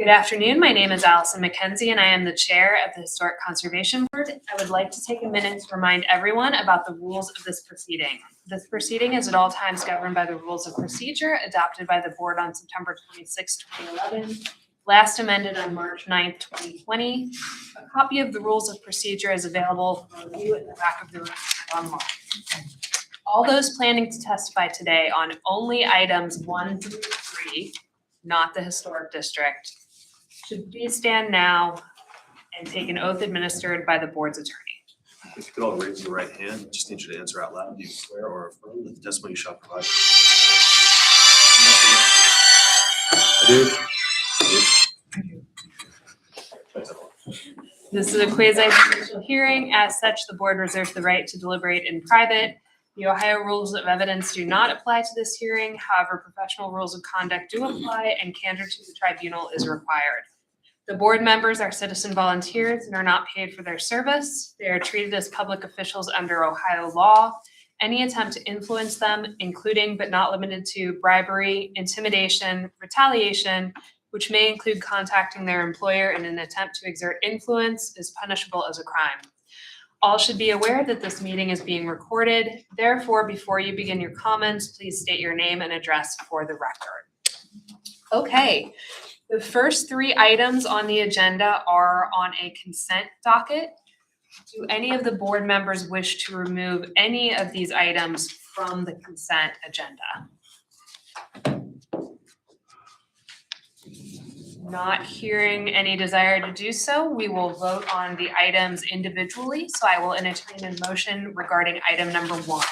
Good afternoon. My name is Allison McKenzie, and I am the chair of the Historic Conservation Board. I would like to take a minute to remind everyone about the rules of this proceeding. This proceeding is at all times governed by the rules of procedure adopted by the board on September 26, 2011, last amended on March 9, 2020. A copy of the rules of procedure is available for review in the back of the room online. All those planning to testify today on only items 1 through 3, not the historic district, should please stand now and take an oath administered by the board's attorney. If you could all raise your right hand, just need you to answer out loud. Do you swear or affirm that the testimony you shall provide? I do. This is a quasi-judicial hearing. As such, the board reserves the right to deliberate in private. The Ohio rules of evidence do not apply to this hearing. However, professional rules of conduct do apply, and candor to the tribunal is required. The board members are citizen volunteers and are not paid for their service. They are treated as public officials under Ohio law. Any attempt to influence them, including but not limited to bribery, intimidation, retaliation, which may include contacting their employer in an attempt to exert influence, is punishable as a crime. All should be aware that this meeting is being recorded. Therefore, before you begin your comments, please state your name and address for the record. Okay. The first 3 items on the agenda are on a consent docket. Do any of the board members wish to remove any of these items from the consent agenda? Not hearing any desire to do so, we will vote on the items individually. So I will entertain a motion regarding item number 1.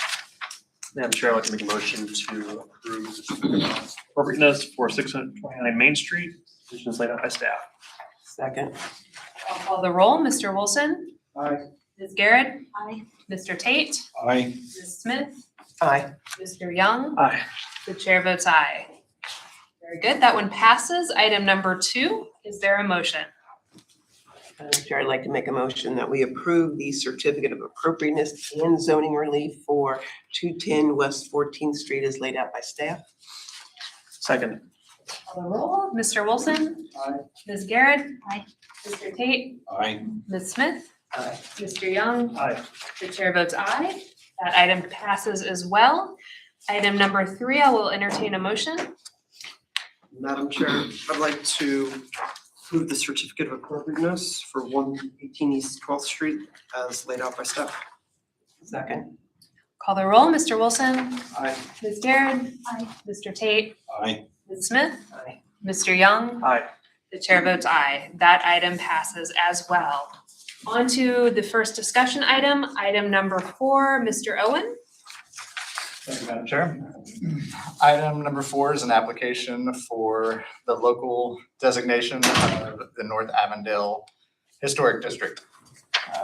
Madam Chair, I'd like to make a motion to approve the certificate of appropriateness for 629 Main Street, positions laid out by staff. Second. I'll call the roll. Mr. Wilson? Aye. Ms. Garrett? Aye. Mr. Tate? Aye. Ms. Smith? Aye. Mr. Young? Aye. The chair votes aye. Very good. That one passes. Item number 2, is there a motion? Madam Chair, I'd like to make a motion that we approve the certificate of appropriateness and zoning relief for 210 West 14th Street as laid out by staff. Second. Call the roll. Mr. Wilson? Aye. Ms. Garrett? Aye. Mr. Tate? Aye. Ms. Smith? Aye. Mr. Young? Aye. The chair votes aye. That item passes as well. Item number 3, I will entertain a motion. Madam Chair, I'd like to approve the certificate of appropriateness for 118 East 12th Street as laid out by staff. Second. Call the roll. Mr. Wilson? Aye. Ms. Garrett? Aye. Mr. Tate? Aye. Ms. Smith? Aye. Mr. Young? Aye. The chair votes aye. That item passes as well. On to the first discussion item, item number 4, Mr. Owen. Thank you, Madam Chair. Item number 4 is an application for the local designation of the North Avondale Historic District.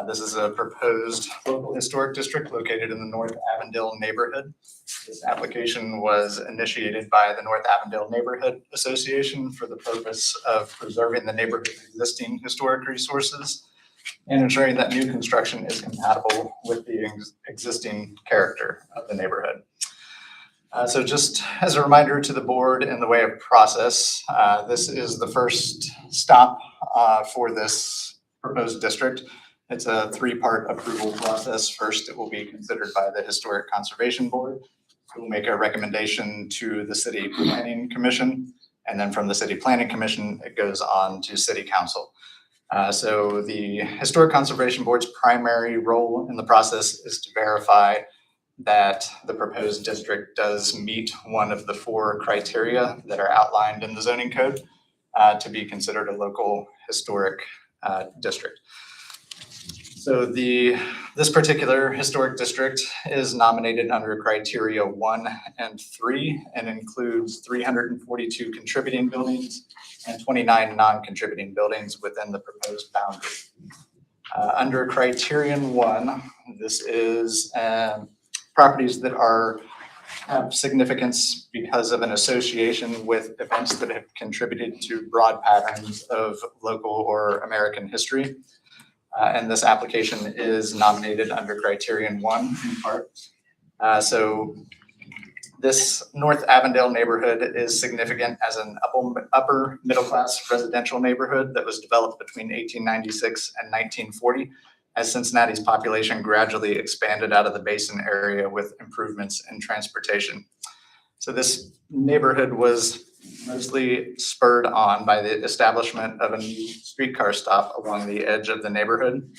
This is a proposed local historic district located in the North Avondale neighborhood. This application was initiated by the North Avondale Neighborhood Association for the purpose of preserving the neighborhood's existing historic resources and ensuring that new construction is compatible with the existing character of the neighborhood. So just as a reminder to the board in the way of process, this is the first stop for this proposed district. It's a 3-part approval process. First, it will be considered by the Historic Conservation Board, who will make a recommendation to the City Planning Commission. And then from the City Planning Commission, it goes on to City Council. So the Historic Conservation Board's primary role in the process is to verify that the proposed district does meet one of the 4 criteria that are outlined in the zoning code to be considered a local historic district. So this particular historic district is nominated under criteria 1 and 3 and includes 342 contributing buildings and 29 non-contributing buildings within the proposed boundary. Under criterion 1, this is properties that have significance because of an association with events that have contributed to broad patterns of local or American history. And this application is nominated under criterion 1 in part. So This North Avondale neighborhood is significant as an upper middle-class residential neighborhood that was developed between 1896 and 1940, as Cincinnati's population gradually expanded out of the basin area with improvements in transportation. So this neighborhood was mostly spurred on by the establishment of a new streetcar stop along the edge of the neighborhood.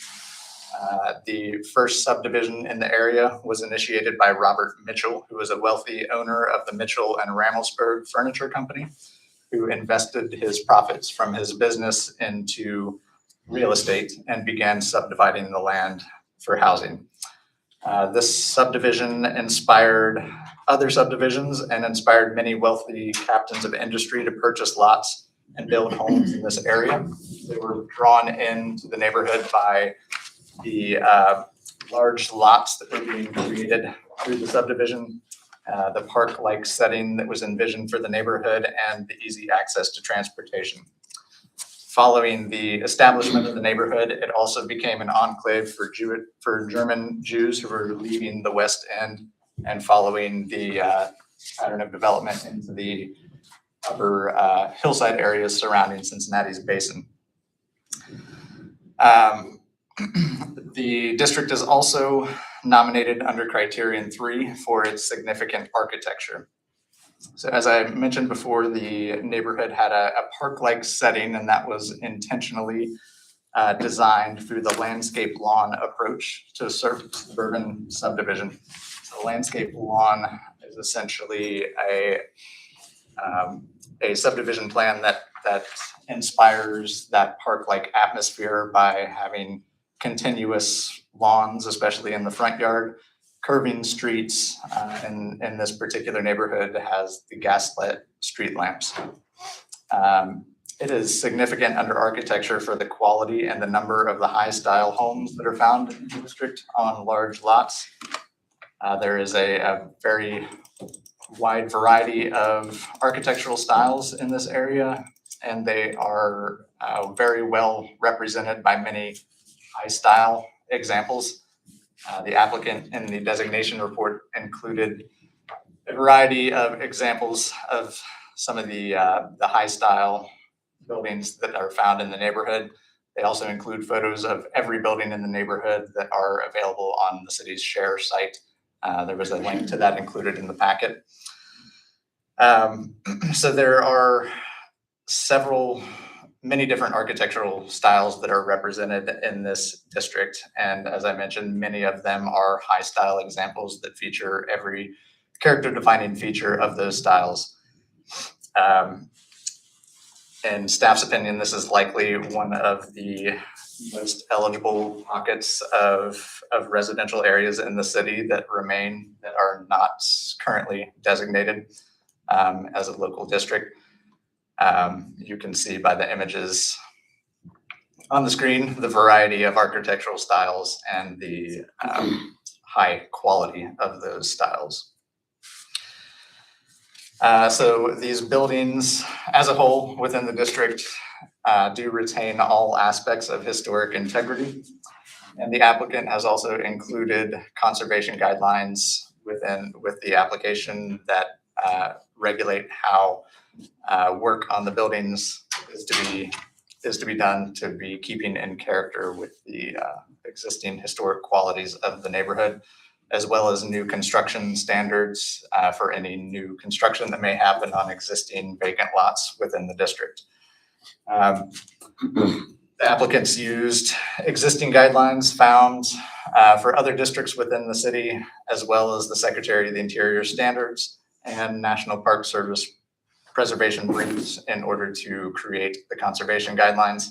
The first subdivision in the area was initiated by Robert Mitchell, who was a wealthy owner of the Mitchell and Ramelsburg Furniture Company, who invested his profits from his business into real estate and began subdividing the land for housing. This subdivision inspired other subdivisions and inspired many wealthy captains of industry to purchase lots and build homes in this area. They were drawn into the neighborhood by the large lots that were being created through the subdivision, the park-like setting that was envisioned for the neighborhood, and the easy access to transportation. Following the establishment of the neighborhood, it also became an enclave for German Jews who were leaving the West End and following the pattern of development into the upper hillside areas surrounding Cincinnati's basin. The district is also nominated under Criterion 3 for its significant architecture. So as I mentioned before, the neighborhood had a park-like setting, and that was intentionally designed through the landscape lawn approach to suburban subdivision. So landscape lawn is essentially a subdivision plan that inspires that park-like atmosphere by having continuous lawns, especially in the front yard, curving streets, and this particular neighborhood has the gaslit street lamps. It is significant under architecture for the quality and the number of the high-style homes that are found in the district on large lots. There is a very wide variety of architectural styles in this area, and they are very well represented by many high-style examples. The applicant in the designation report included a variety of examples of some of the high-style buildings that are found in the neighborhood. They also include photos of every building in the neighborhood that are available on the city's share site. There was a link to that included in the packet. So there are many different architectural styles that are represented in this district. And as I mentioned, many of them are high style examples that feature every character defining feature of those styles. In staff's opinion, this is likely one of the most eligible pockets of residential areas in the city that are not currently designated as a local district. You can see by the images on the screen the variety of architectural styles and the high quality of those styles. So these buildings as a whole within the district do retain all aspects of historic integrity. And the applicant has also included conservation guidelines with the application that regulate how work on the buildings is to be done to be keeping in character with the existing historic qualities of the neighborhood, as well as new construction standards for any new construction that may happen on existing vacant lots within the district. The applicants used existing guidelines found for other districts within the city, as well as the Secretary of the Interior standards and National Park Service preservation briefs in order to create the conservation guidelines.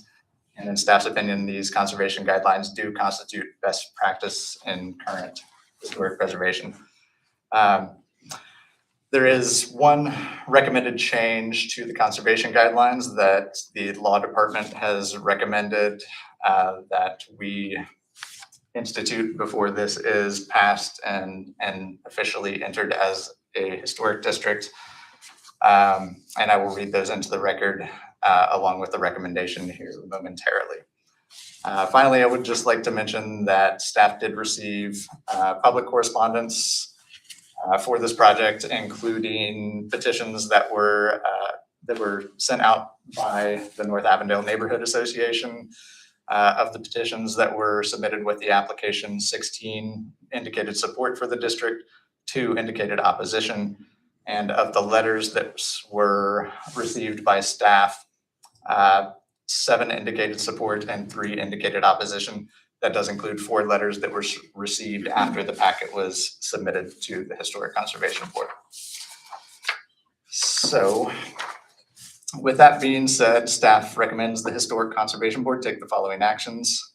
And in staff's opinion, these conservation guidelines do constitute best practice in current historic preservation. There is one recommended change to the conservation guidelines that the law department has recommended that we institute before this is passed and officially entered as a historic district. And I will read those into the record along with the recommendation here momentarily. Finally, I would just like to mention that staff did receive public correspondence for this project, including petitions that were sent out by the North Avondale Neighborhood Association. Of the petitions that were submitted with the application, 16 indicated support for the district, 2 indicated opposition. And of the letters that were received by staff, 7 indicated support and 3 indicated opposition. That does include 4 letters that were received after the packet was submitted to the Historic Conservation Board. So, with that being said, staff recommends the Historic Conservation Board take the following actions.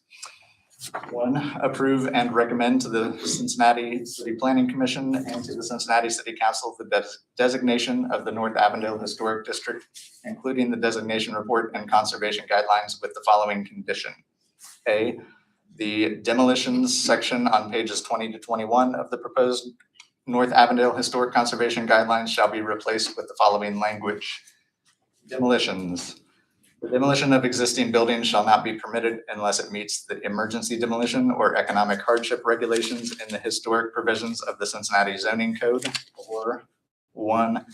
1, approve and recommend to the Cincinnati City Planning Commission and to the Cincinnati City Council the designation of the North Avondale Historic District, including the designation report and conservation guidelines with the following condition. A, the demolitions section on pages 20 to 21 of the proposed North Avondale Historic Conservation Guidelines shall be replaced with the following language. Demolitions. The demolition of existing buildings shall not be permitted unless it meets the emergency demolition or economic hardship regulations in the historic provisions of the Cincinnati zoning code. Or 1,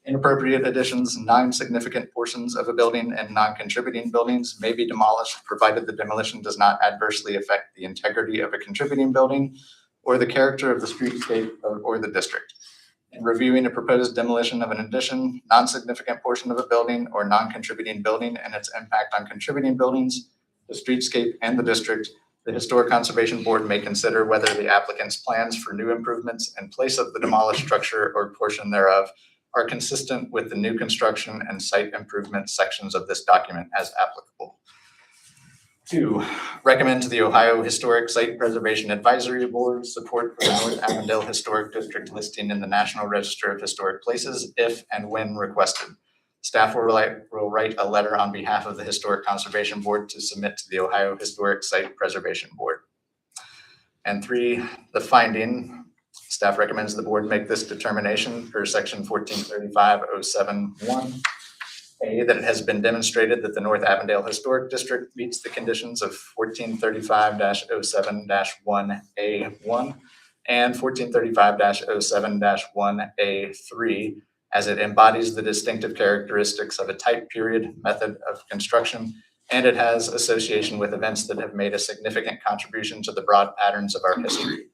inappropriate additions, non-significant portions of a building and non-contributing buildings may be demolished provided the demolition does not adversely affect the integrity of a contributing building or the character of the streetscape or the district. In reviewing a proposed demolition of an addition, non-significant portion of a building or non-contributing building and its impact on contributing buildings, the streetscape, and the district, the Historic Conservation Board may consider whether the applicant's plans for new improvements in place of the demolished structure or portion thereof are consistent with the new construction and site improvement sections of this document as applicable. 2, recommend to the Ohio Historic Site Preservation Advisory Board support for the North Avondale Historic District listing in the National Register of Historic Places if and when requested. Staff will write a letter on behalf of the Historic Conservation Board to submit to the Ohio Historic Site Preservation Board. And 3, the finding. Staff recommends the board make this determination per section 1435-07-1. A, that it has been demonstrated that the North Avondale Historic District meets the conditions of 1435-07-1A1 and 1435-07-1A3 as it embodies the distinctive characteristics of a type period method of construction, and it has association with events that have made a significant contribution to the broad patterns of our history.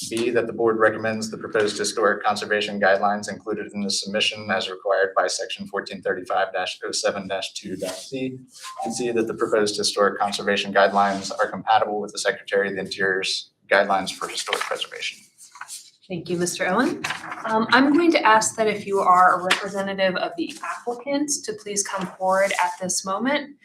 B, that the board recommends the proposed historic conservation guidelines included in the submission as required by section 1435-07-2-C. And C, that the proposed historic conservation guidelines are compatible with the Secretary of the Interior's guidelines for historic preservation. Thank you, Mr. Owen. I'm going to ask that if you are a representative of the applicant to please come forward at this moment.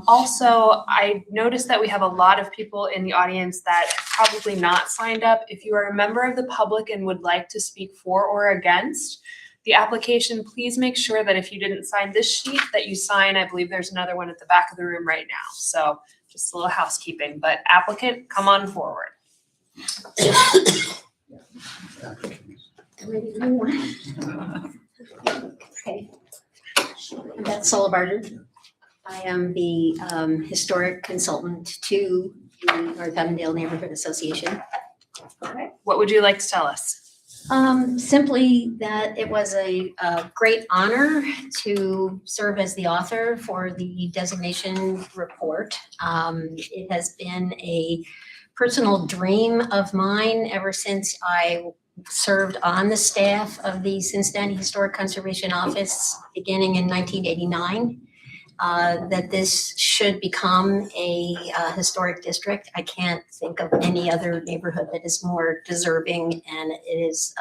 Also, I noticed that we have a lot of people in the audience that have probably not signed up. If you are a member of the public and would like to speak for or against the application, please make sure that if you didn't sign this sheet, that you sign. I believe there's another one at the back of the room right now. So just a little housekeeping, but applicant, come on forward. Ready for one? Okay. I'm Beth Sullivan. I am the historic consultant to the North Avondale Neighborhood Association. Okay. What would you like to tell us? Simply that it was a great honor to serve as the author for the designation report. It has been a personal dream of mine ever since I served on the staff of the Cincinnati Historic Conservation Office beginning in 1989. That this should become a historic district. I can't think of any other neighborhood that is more deserving, and it is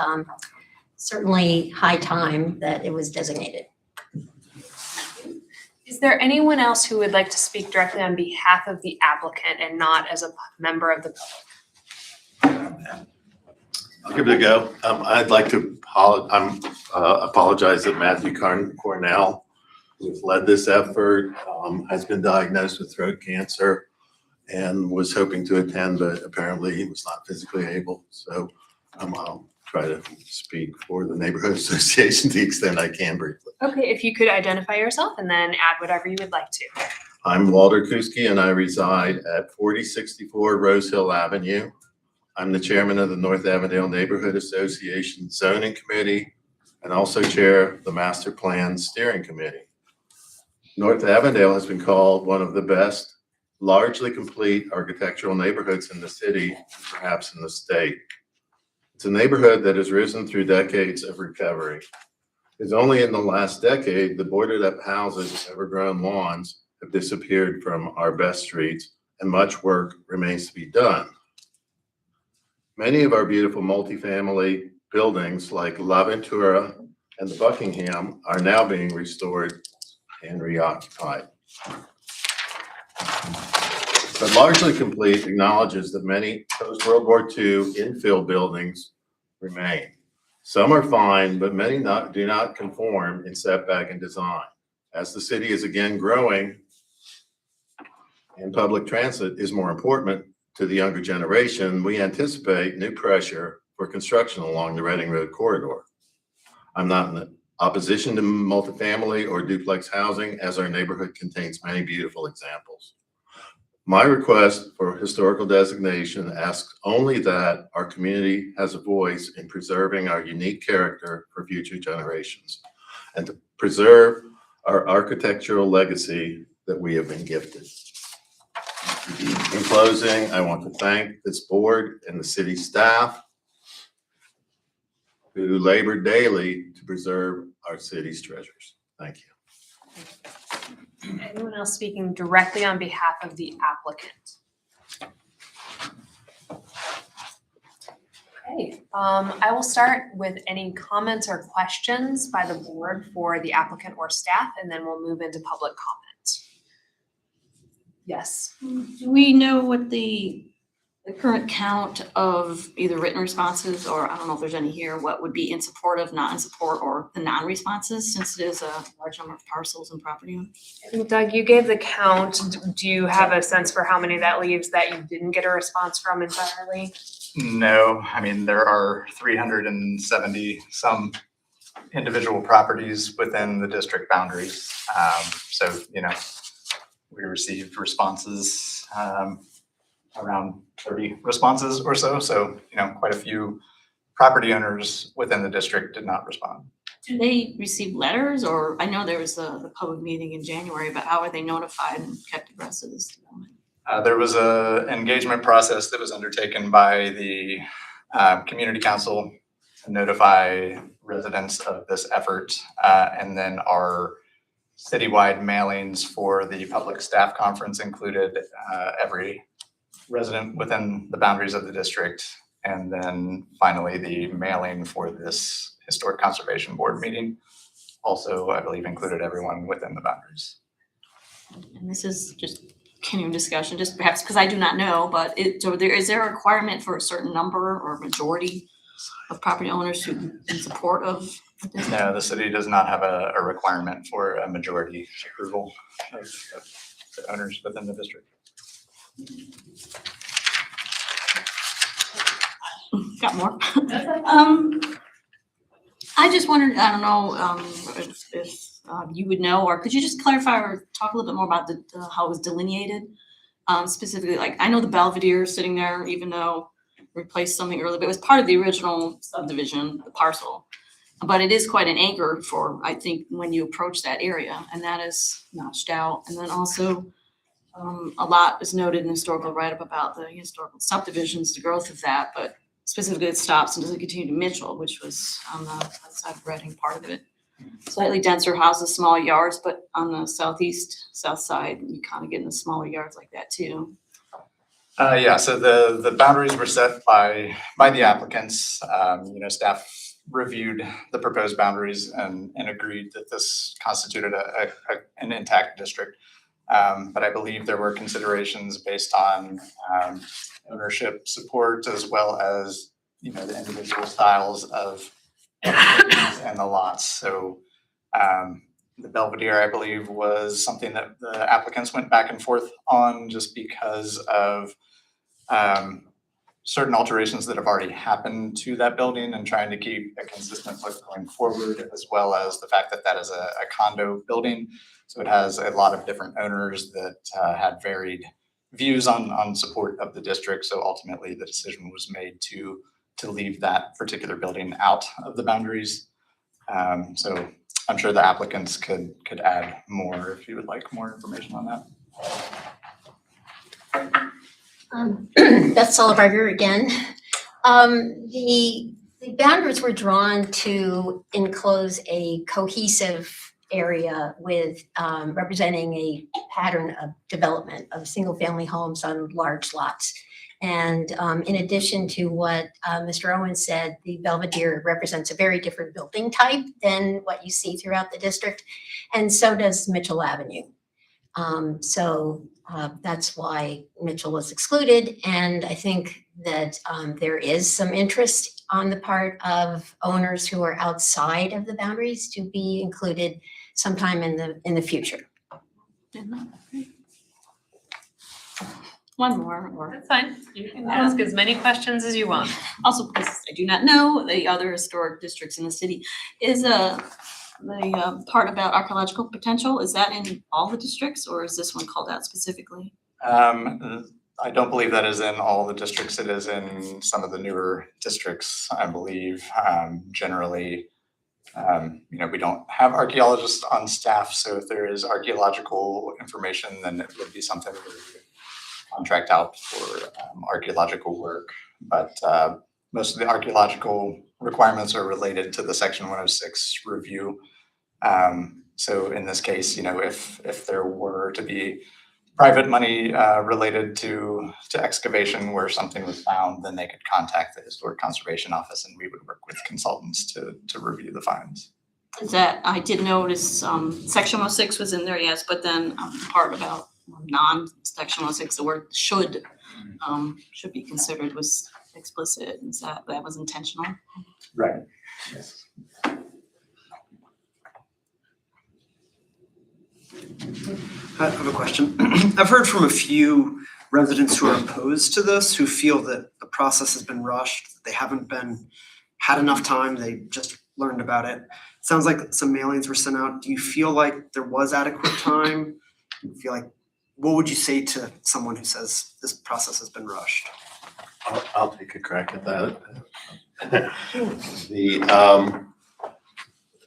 certainly high time that it was designated. Is there anyone else who would like to speak directly on behalf of the applicant and not as a member of the public? I'll give it a go. I'd like to apologize that Matthew Cornell, who's led this effort, has been diagnosed with throat cancer and was hoping to attend, but apparently he was not physically able. So I'll try to speak for the Neighborhood Association to the extent I can briefly. Okay, if you could identify yourself and then add whatever you would like to. I'm Walter Kuski and I reside at 4064 Rose Hill Avenue. I'm the chairman of the North Avondale Neighborhood Association Zoning Committee and also chair the Master Plan Steering Committee. North Avondale has been called one of the best, largely complete architectural neighborhoods in the city, perhaps in the state. It's a neighborhood that has risen through decades of recovery. It's only in the last decade the boarded up houses and overgrown lawns have disappeared from our best streets, and much work remains to be done. Many of our beautiful multifamily buildings like La Ventura and the Buckingham are now being restored and reoccupied. But largely complete acknowledges that many post-World War II infill buildings remain. Some are fine, but many do not conform in setback and design. As the city is again growing and public transit is more important to the younger generation, we anticipate new pressure for construction along the Reading Road corridor. I'm not in opposition to multifamily or duplex housing, as our neighborhood contains many beautiful examples. My request for historical designation asks only that our community has a voice in preserving our unique character for future generations and to preserve our architectural legacy that we have been gifted. In closing, I want to thank this board and the city staff who labor daily to preserve our city's treasures. Thank you. Anyone else speaking directly on behalf of the applicant? Okay, I will start with any comments or questions by the board for the applicant or staff, and then we'll move into public comment. Yes. Do we know what the current count of either written responses, or I don't know if there's any here, what would be in support of, not in support, or the non-responses, since it is a large number of parcels and property owners? I think, Doug, you gave the count. Do you have a sense for how many that leaves that you didn't get a response from entirely? No, I mean, there are 370 some individual properties within the district boundaries. So, we received responses, around 30 responses or so. So, quite a few property owners within the district did not respond. Do they receive letters, or I know there was the public meeting in January, but how are they notified and kept abreast of this development? There was a engagement process that was undertaken by the community council to notify residents of this effort, and then our citywide mailings for the public staff conference included every resident within the boundaries of the district, and then finally the mailing for this Historic Conservation Board meeting also, I believe, included everyone within the boundaries. And this is just continuing discussion, just perhaps because I do not know, but is there a requirement for a certain number or majority of property owners who in support of this? No, the city does not have a requirement for a majority approval of the owners within the district. Got more. I just wondered, I don't know if you would know, or could you just clarify or talk a little bit more about how it was delineated? Specifically, like, I know the Belvedere is sitting there, even though we replaced something earlier, but it was part of the original subdivision, the parcel. But it is quite an anchor for, I think, when you approach that area, and that is notched out. And then also, a lot is noted in historical write-up about the historical subdivisions, the growth of that, but specifically it stops and doesn't continue to Mitchell, which was on the outside of Reading, part of it. Slightly denser houses, small yards, but on the south side, you kind of get into smaller yards like that too. Yeah, so the boundaries were set by the applicants. Staff reviewed the proposed boundaries and agreed that this constituted an intact district. But I believe there were considerations based on ownership support, as well as, the individual styles of and the lots. So the Belvedere, I believe, was something that the applicants went back and forth on just because of certain alterations that have already happened to that building and trying to keep a consistent look going forward, as well as the fact that that is a condo building. So it has a lot of different owners that had varied views on support of the district. So ultimately, the decision was made to leave that particular building out of the boundaries. So I'm sure the applicants could add more if you would like more information on that. Beth Sullivarger again. The boundaries were drawn to enclose a cohesive area with representing a pattern of development of single-family homes on large lots. And in addition to what Mr. Owen said, the Belvedere represents a very different building type than what you see throughout the district, and so does Mitchell Avenue. So that's why Mitchell was excluded, and I think that there is some interest on the part of owners who are outside of the boundaries to be included sometime in the future. One more, or That's fine. You can ask as many questions as you want. also because I do not know the other historic districts in the city, is the part about archaeological potential, is that in all the districts or is this one called out specifically? I don't believe that is in all the districts. It is in some of the newer districts, I believe. Generally, we don't have archaeologists on staff, so if there is archaeological information, then it would be something we would contract out for archaeological work. But most of the archaeological requirements are related to the Section 106 review. So in this case, if there were to be private money related to excavation where something was found, then they could contact the Historic Conservation Office and we would work with consultants to review the finds. Is that, I did notice, section 106 was in there, yes, but then part about non-section 106, the word should be considered was explicit, and that was intentional. Right. Yes. I have a question. I've heard from a few residents who are opposed to this, who feel that the process has been rushed, that they haven't had enough time, they just learned about it. Sounds like some mailings were sent out. Do you feel like there was adequate time? Do you feel like, what would you say to someone who says this process has been rushed? I'll take a crack at that.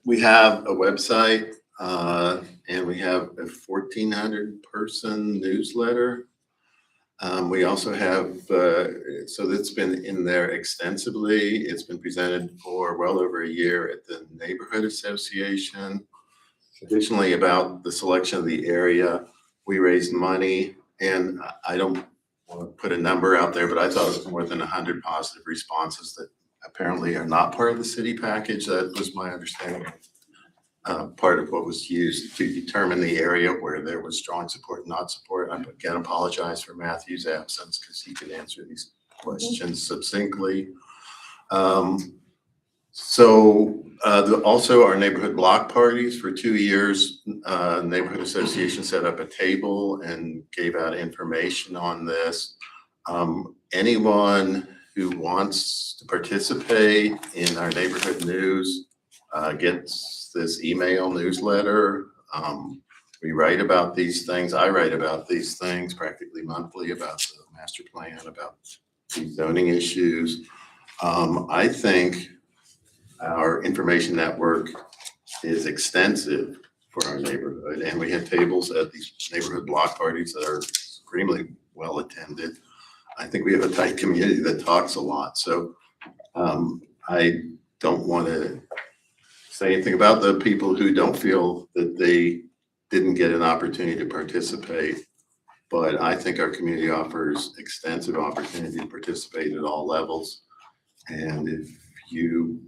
We have a website, and we have a 1,400 person newsletter. We also have, so that's been in there extensively. It's been presented for well over a year at the Neighborhood Association. Additionally, about the selection of the area, we raised money, and I don't want to put a number out there, but I thought it was more than 100 positive responses that apparently are not part of the city package. That was my understanding. Part of what was used to determine the area where there was strong support, not support. I again apologize for Matthew's absence because he could answer these questions succinctly. Also our neighborhood block parties for 2 years, Neighborhood Association set up a table and gave out information on this. Anyone who wants to participate in our neighborhood news gets this email newsletter. We write about these things. I write about these things practically monthly about the master plan, about the zoning issues. I think our information network is extensive for our neighborhood, and we have tables at these neighborhood block parties that are extremely well attended. I think we have a tight community that talks a lot. So I don't want to say anything about the people who don't feel that they didn't get an opportunity to participate. But I think our community offers extensive opportunity to participate at all levels. And if you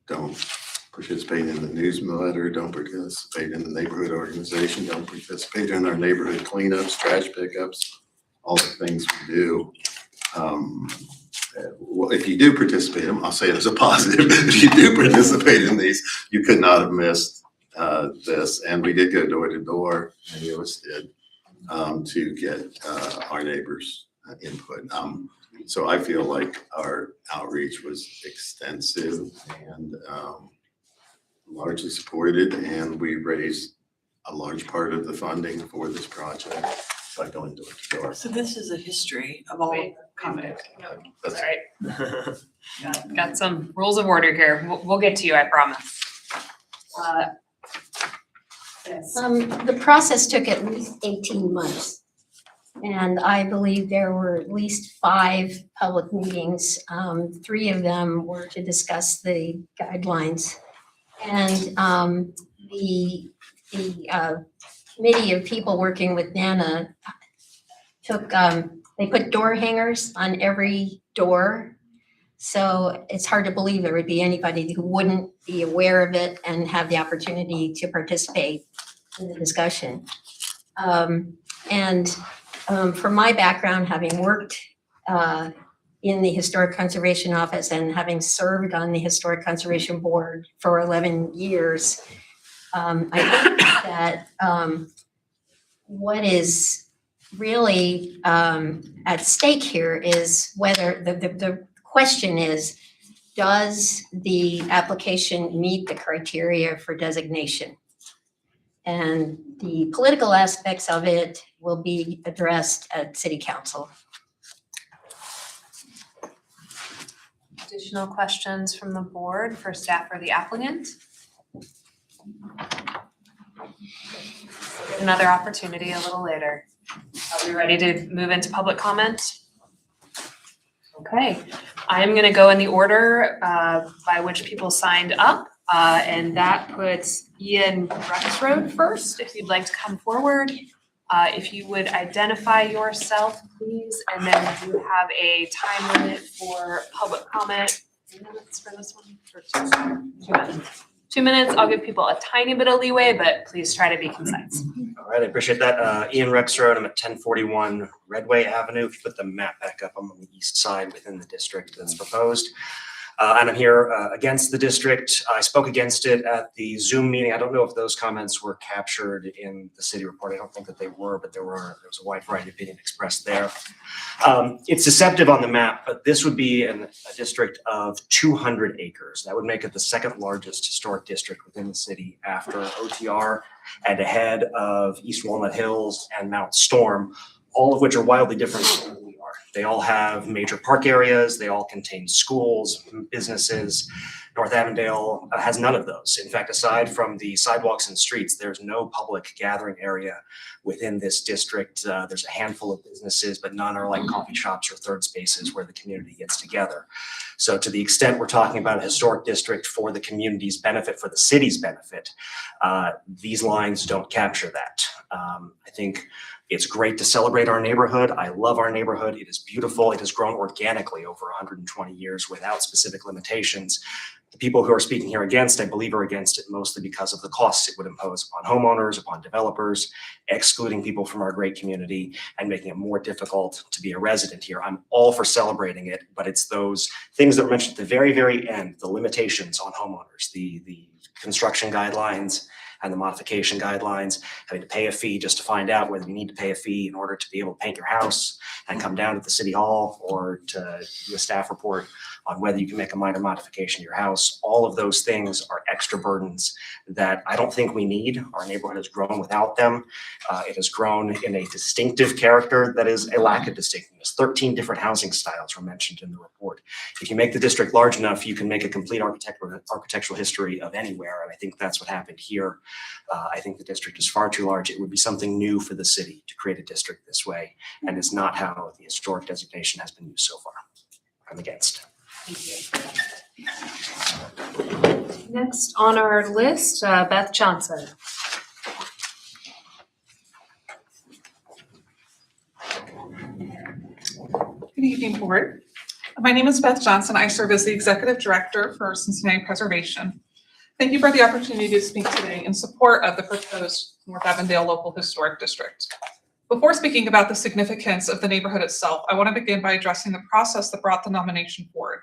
don't participate in the newsletter, don't participate in the neighborhood organization, don't participate in our neighborhood cleanups, trash pickups, all the things we do. Well, if you do participate in them, I'll say it as a positive. If you do participate in these, you could not have missed this. And we did go door to door, many of us did, to get our neighbors' input. So I feel like our outreach was extensive and largely supported, and we raised a large part of the funding for this project. by going door to door. So this is a history of all Wait, comments. All right. Got some rules of order here. We'll get to you, I promise. Yes. The process took at least 18 months. And I believe there were at least 5 public meetings. 3 of them were to discuss the guidelines. And the committee of people working with NANA took, they put door hangers on every door. So it's hard to believe there would be anybody who wouldn't be aware of it and have the opportunity to participate in the discussion. From my background, having worked in the Historic Conservation Office and having served on the Historic Conservation Board for 11 years, I think that what is really at stake here is whether the question is, does the application meet the criteria for designation? And the political aspects of it will be addressed at City Council. Additional questions from the board for staff or the applicant? Another opportunity a little later. Are we ready to move into public comment? Okay, I am gonna go in the order by which people signed up. And that puts Ian Rexroad first, if you'd like to come forward. If you would identify yourself, please, and then we do have a time limit for public comment. 2 minutes for this one, or 2 minutes? 2 minutes, I'll give people a tiny bit of leeway, but please try to be concise. All right, I appreciate that. Ian Rexroad, I'm at 1041 Redway Avenue. If you put the map back up, I'm on the east side within the district that's proposed. And I'm here against the district. I spoke against it at the Zoom meeting. I don't know if those comments were captured in the city report. I don't think that they were, but there was a wide variety of opinion expressed there. It's deceptive on the map, but this would be a district of 200 acres. That would make it the second largest historic district within the city after OTR and ahead of East Walnut Hills and Mount Storm, all of which are wildly different from who we are. They all have major park areas. They all contain schools, businesses. North Avondale has none of those. In fact, aside from the sidewalks and streets, there's no public gathering area within this district. There's a handful of businesses, but none are like coffee shops or third spaces where the community gets together. So to the extent we're talking about a historic district for the community's benefit, for the city's benefit, these lines don't capture that. I think it's great to celebrate our neighborhood. I love our neighborhood. It is beautiful. It has grown organically over 120 years without specific limitations. The people who are speaking here against, I believe, are against it mostly because of the costs it would impose upon homeowners, upon developers, excluding people from our great community and making it more difficult to be a resident here. I'm all for celebrating it, but it's those things that were mentioned at the very, very end, the limitations on homeowners, the construction guidelines and the modification guidelines, having to pay a fee just to find out whether you need to pay a fee in order to be able to paint your house and come down to the city hall or to do a staff report on whether you can make a minor modification to your house. All of those things are extra burdens that I don't think we need. Our neighborhood has grown without them. It has grown in a distinctive character that is a lack of distinctiveness. 13 different housing styles were mentioned in the report. If you make the district large enough, you can make a complete architectural history of anywhere, and I think that's what happened here. I think the district is far too large. It would be something new for the city to create a district this way, and it's not how the historic designation has been used so far. I'm against. Next on our list, Beth Johnson. Good evening, board. My name is Beth Johnson. I serve as the Executive Director for Cincinnati Preservation. Thank you for the opportunity to speak today in support of the proposed North Avondale Local Historic District. Before speaking about the significance of the neighborhood itself, I want to begin by addressing the process that brought the nomination forward.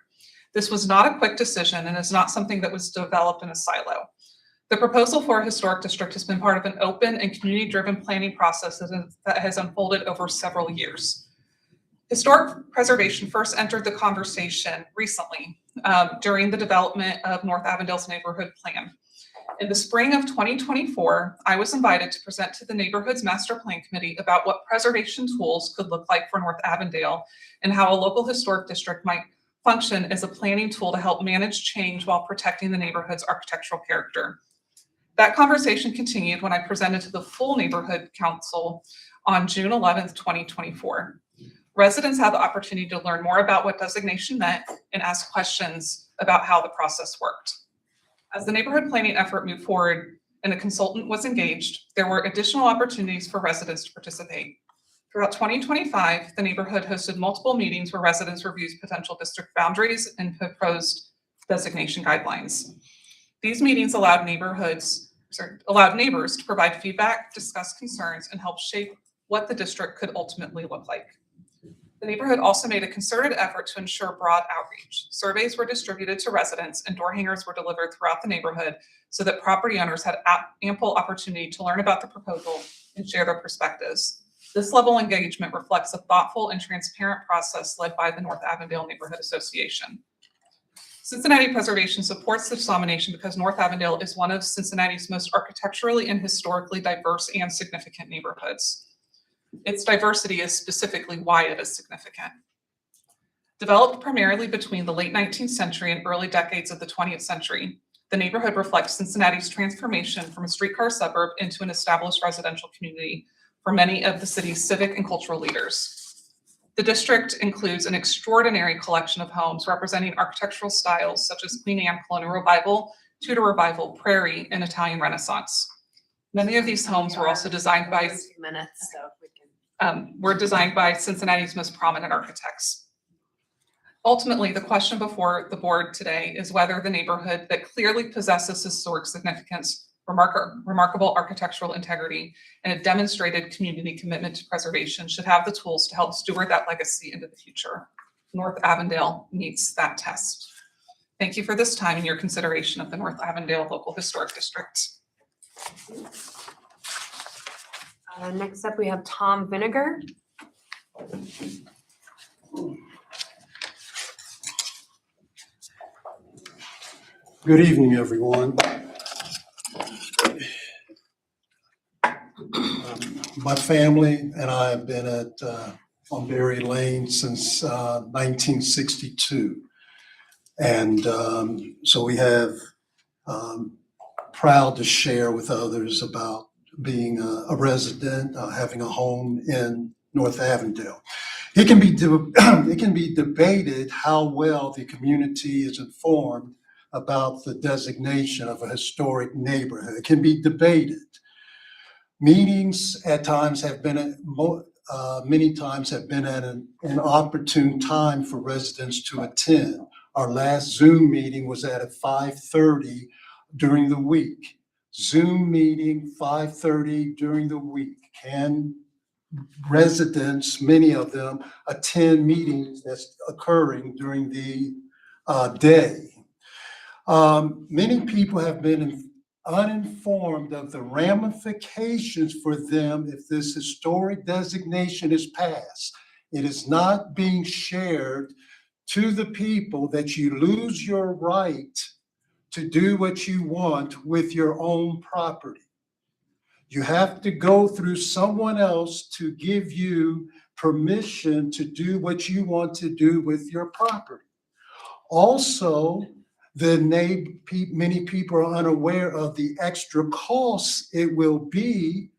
This was not a quick decision and is not something that was developed in a silo. The proposal for a historic district has been part of an open and community-driven planning process that has unfolded over several years. Historic preservation first entered the conversation recently during the development of North Avondale's neighborhood plan. In the spring of 2024, I was invited to present to the Neighborhoods Master Plan Committee about what preservation tools could look like for North Avondale and how a local historic district might function as a planning tool to help manage change while protecting the neighborhood's architectural character. That conversation continued when I presented to the full Neighborhood Council on June 11th, 2024. Residents had the opportunity to learn more about what designation meant and ask questions about how the process worked. As the neighborhood planning effort moved forward and a consultant was engaged, there were additional opportunities for residents to participate. Throughout 2025, the neighborhood hosted multiple meetings where residents reviewed potential district boundaries and proposed designation guidelines. These meetings allowed neighbors to provide feedback, discuss concerns, and help shape what the district could ultimately look like. The neighborhood also made a concerted effort to ensure broad outreach. Surveys were distributed to residents and door hangers were delivered throughout the neighborhood so that property owners had ample opportunity to learn about the proposal and share their perspectives. This level of engagement reflects a thoughtful and transparent process led by the North Avondale Neighborhood Association. Cincinnati Preservation supports this nomination because North Avondale is one of Cincinnati's most architecturally and historically diverse and significant neighborhoods. Its diversity is specifically why it is significant. Developed primarily between the late 19th century and early decades of the 20th century, the neighborhood reflects Cincinnati's transformation from a streetcar suburb into an established residential community for many of the city's civic and cultural leaders. The district includes an extraordinary collection of homes representing architectural styles such as Queen Anne Colonial Revival, Tudor Revival, Prairie, and Italian Renaissance. Many of these homes were also designed by Cincinnati's most prominent architects. Ultimately, the question before the board today is whether the neighborhood that clearly possesses historic significance, remarkable architectural integrity, and a demonstrated community commitment to preservation should have the tools to help steward that legacy into the future. North Avondale meets that test. Thank you for this time and your consideration of the North Avondale Local Historic District. Next up, we have Tom Vinegar. Good evening, everyone. My family and I have been on Berry Lane since 1962. And so we have proud to share with others about being a resident, having a home in North Avondale. It can be debated how well the community is informed about the designation of a historic neighborhood. It can be debated. Meetings at times have been many times have been at an opportune time for residents to attend. Our last Zoom meeting was at 5:30 during the week. Zoom meeting, 5:30 during the week. Can residents, many of them, attend meetings that's occurring during the day? Many people have been uninformed of the ramifications for them if this historic designation is passed. It is not being shared to the people that you lose your right to do what you want with your own property. You have to go through someone else to give you permission to do what you want to do with your property. Also, many people are unaware of the extra costs it will be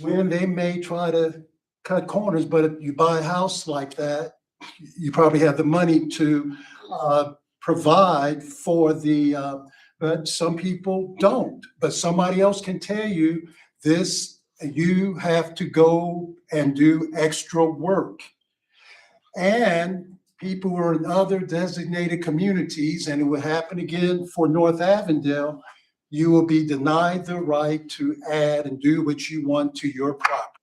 when they may try to cut corners. But if you buy a house like that, you probably have the money to provide for but some people don't. But somebody else can tell you this, you have to go and do extra work. And people who are in other designated communities, and it will happen again for North Avondale, you will be denied the right to add and do what you want to your property.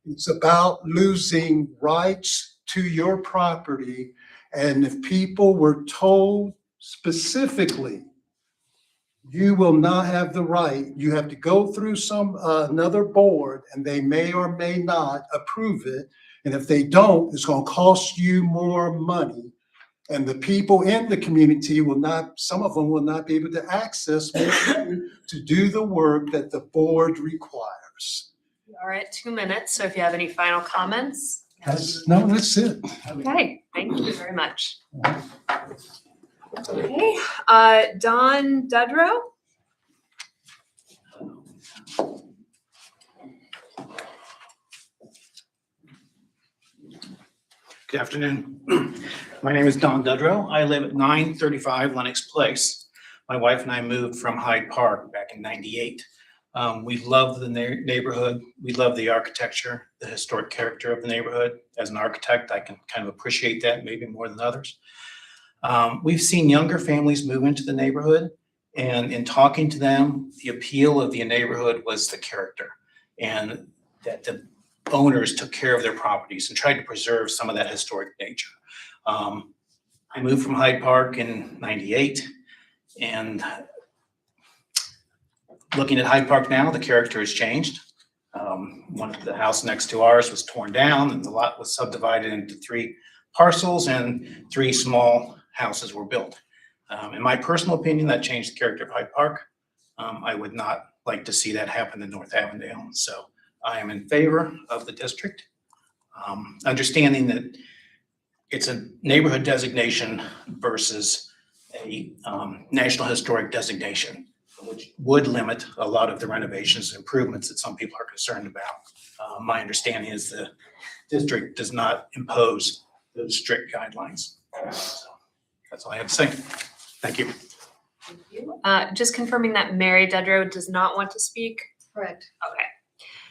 It's about losing rights to your property. And if people were told specifically, you will not have the right, you have to go through another board, and they may or may not approve it. And if they don't, it's going to cost you more money And the people in the community will not, some of them will not be able to access to do the work that the board requires. All right, 2 minutes, so if you have any final comments. That's it. Okay, thank you very much. Okay, Don Dudrow? Good afternoon. My name is Don Dudrow. I live at 935 Lenox Place. My wife and I moved from Hyde Park back in '98. We love the neighborhood. We love the architecture, the historic character of the neighborhood. As an architect, I can kind of appreciate that maybe more than others. We've seen younger families move into the neighborhood, and in talking to them, the appeal of the neighborhood was the character, and that the owners took care of their properties and tried to preserve some of that historic nature. I moved from Hyde Park in '98, and looking at Hyde Park now, the character has changed. The house next to ours was torn down, and the lot was subdivided into 3 parcels, and 3 small houses were built. In my personal opinion, that changed the character of Hyde Park. I would not like to see that happen in North Avondale. So I am in favor of the district, understanding that it's a neighborhood designation versus a National Historic designation, which would limit a lot of the renovations and improvements that some people are concerned about. My understanding is the district does not impose those strict guidelines. So that's all I have to say. Thank you. Thank you. Just confirming that Mary Dudrow does not want to speak. Correct. Okay.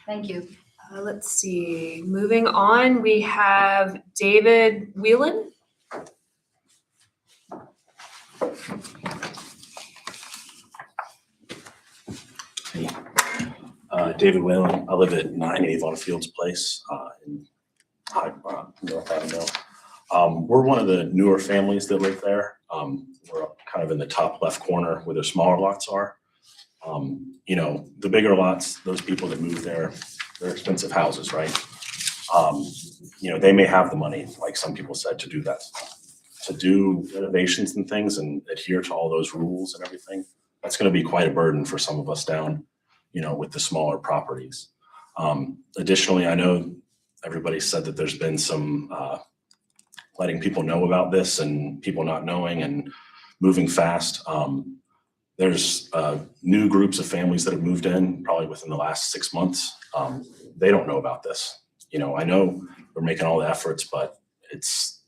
Thank you. Let's see, moving on, we have David Whelan. David Whalen. I live at 9 Avon Fields Place in North Avondale. We're one of the newer families that live there. We're up kind of in the top left corner where the smaller lots are. You know, the bigger lots, those people that move there, they're expensive houses, right? You know, they may have the money, like some people said, to do that, to do renovations and things and adhere to all those rules and everything. That's going to be quite a burden for some of us down, you know, with the smaller properties. Additionally, I know everybody said that there's been some letting people know about this and people not knowing and moving fast. There's new groups of families that have moved in probably within the last 6 months. They don't know about this. You know, I know we're making all the efforts, but it's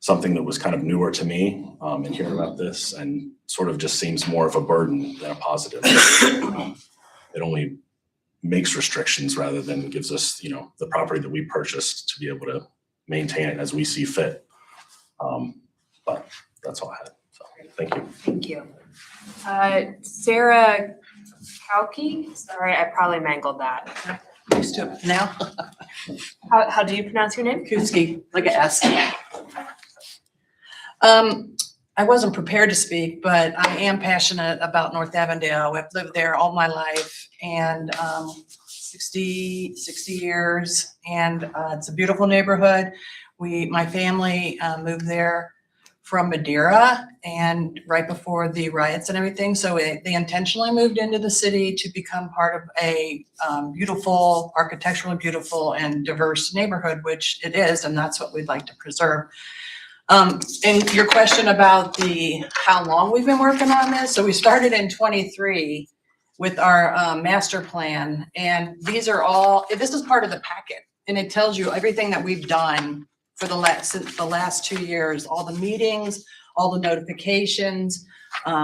something that was kind of newer to me in hearing about this and sort of just seems more of a burden than a positive. It only makes restrictions rather than gives us, you know, the property that we purchased to be able to maintain it as we see fit. But that's all I had. So thank you. Thank you. Sarah Kauke, sorry, I probably mangled that. Used to it now. How do you pronounce your name? Kuski, like an S. I wasn't prepared to speak, but I am passionate about North Avondale. I've lived there all my life and 60 years, and it's a beautiful neighborhood. My family moved there from Madeira and right before the riots and everything. So they intentionally moved into the city to become part of a beautiful, architecturally beautiful and diverse neighborhood, which it is, and that's what we'd like to preserve. And your question about how long we've been working on this. So we started in 23 with our master plan, and this is part of the packet, and it tells you everything that we've done for since the last 2 years, all the meetings, all the notifications.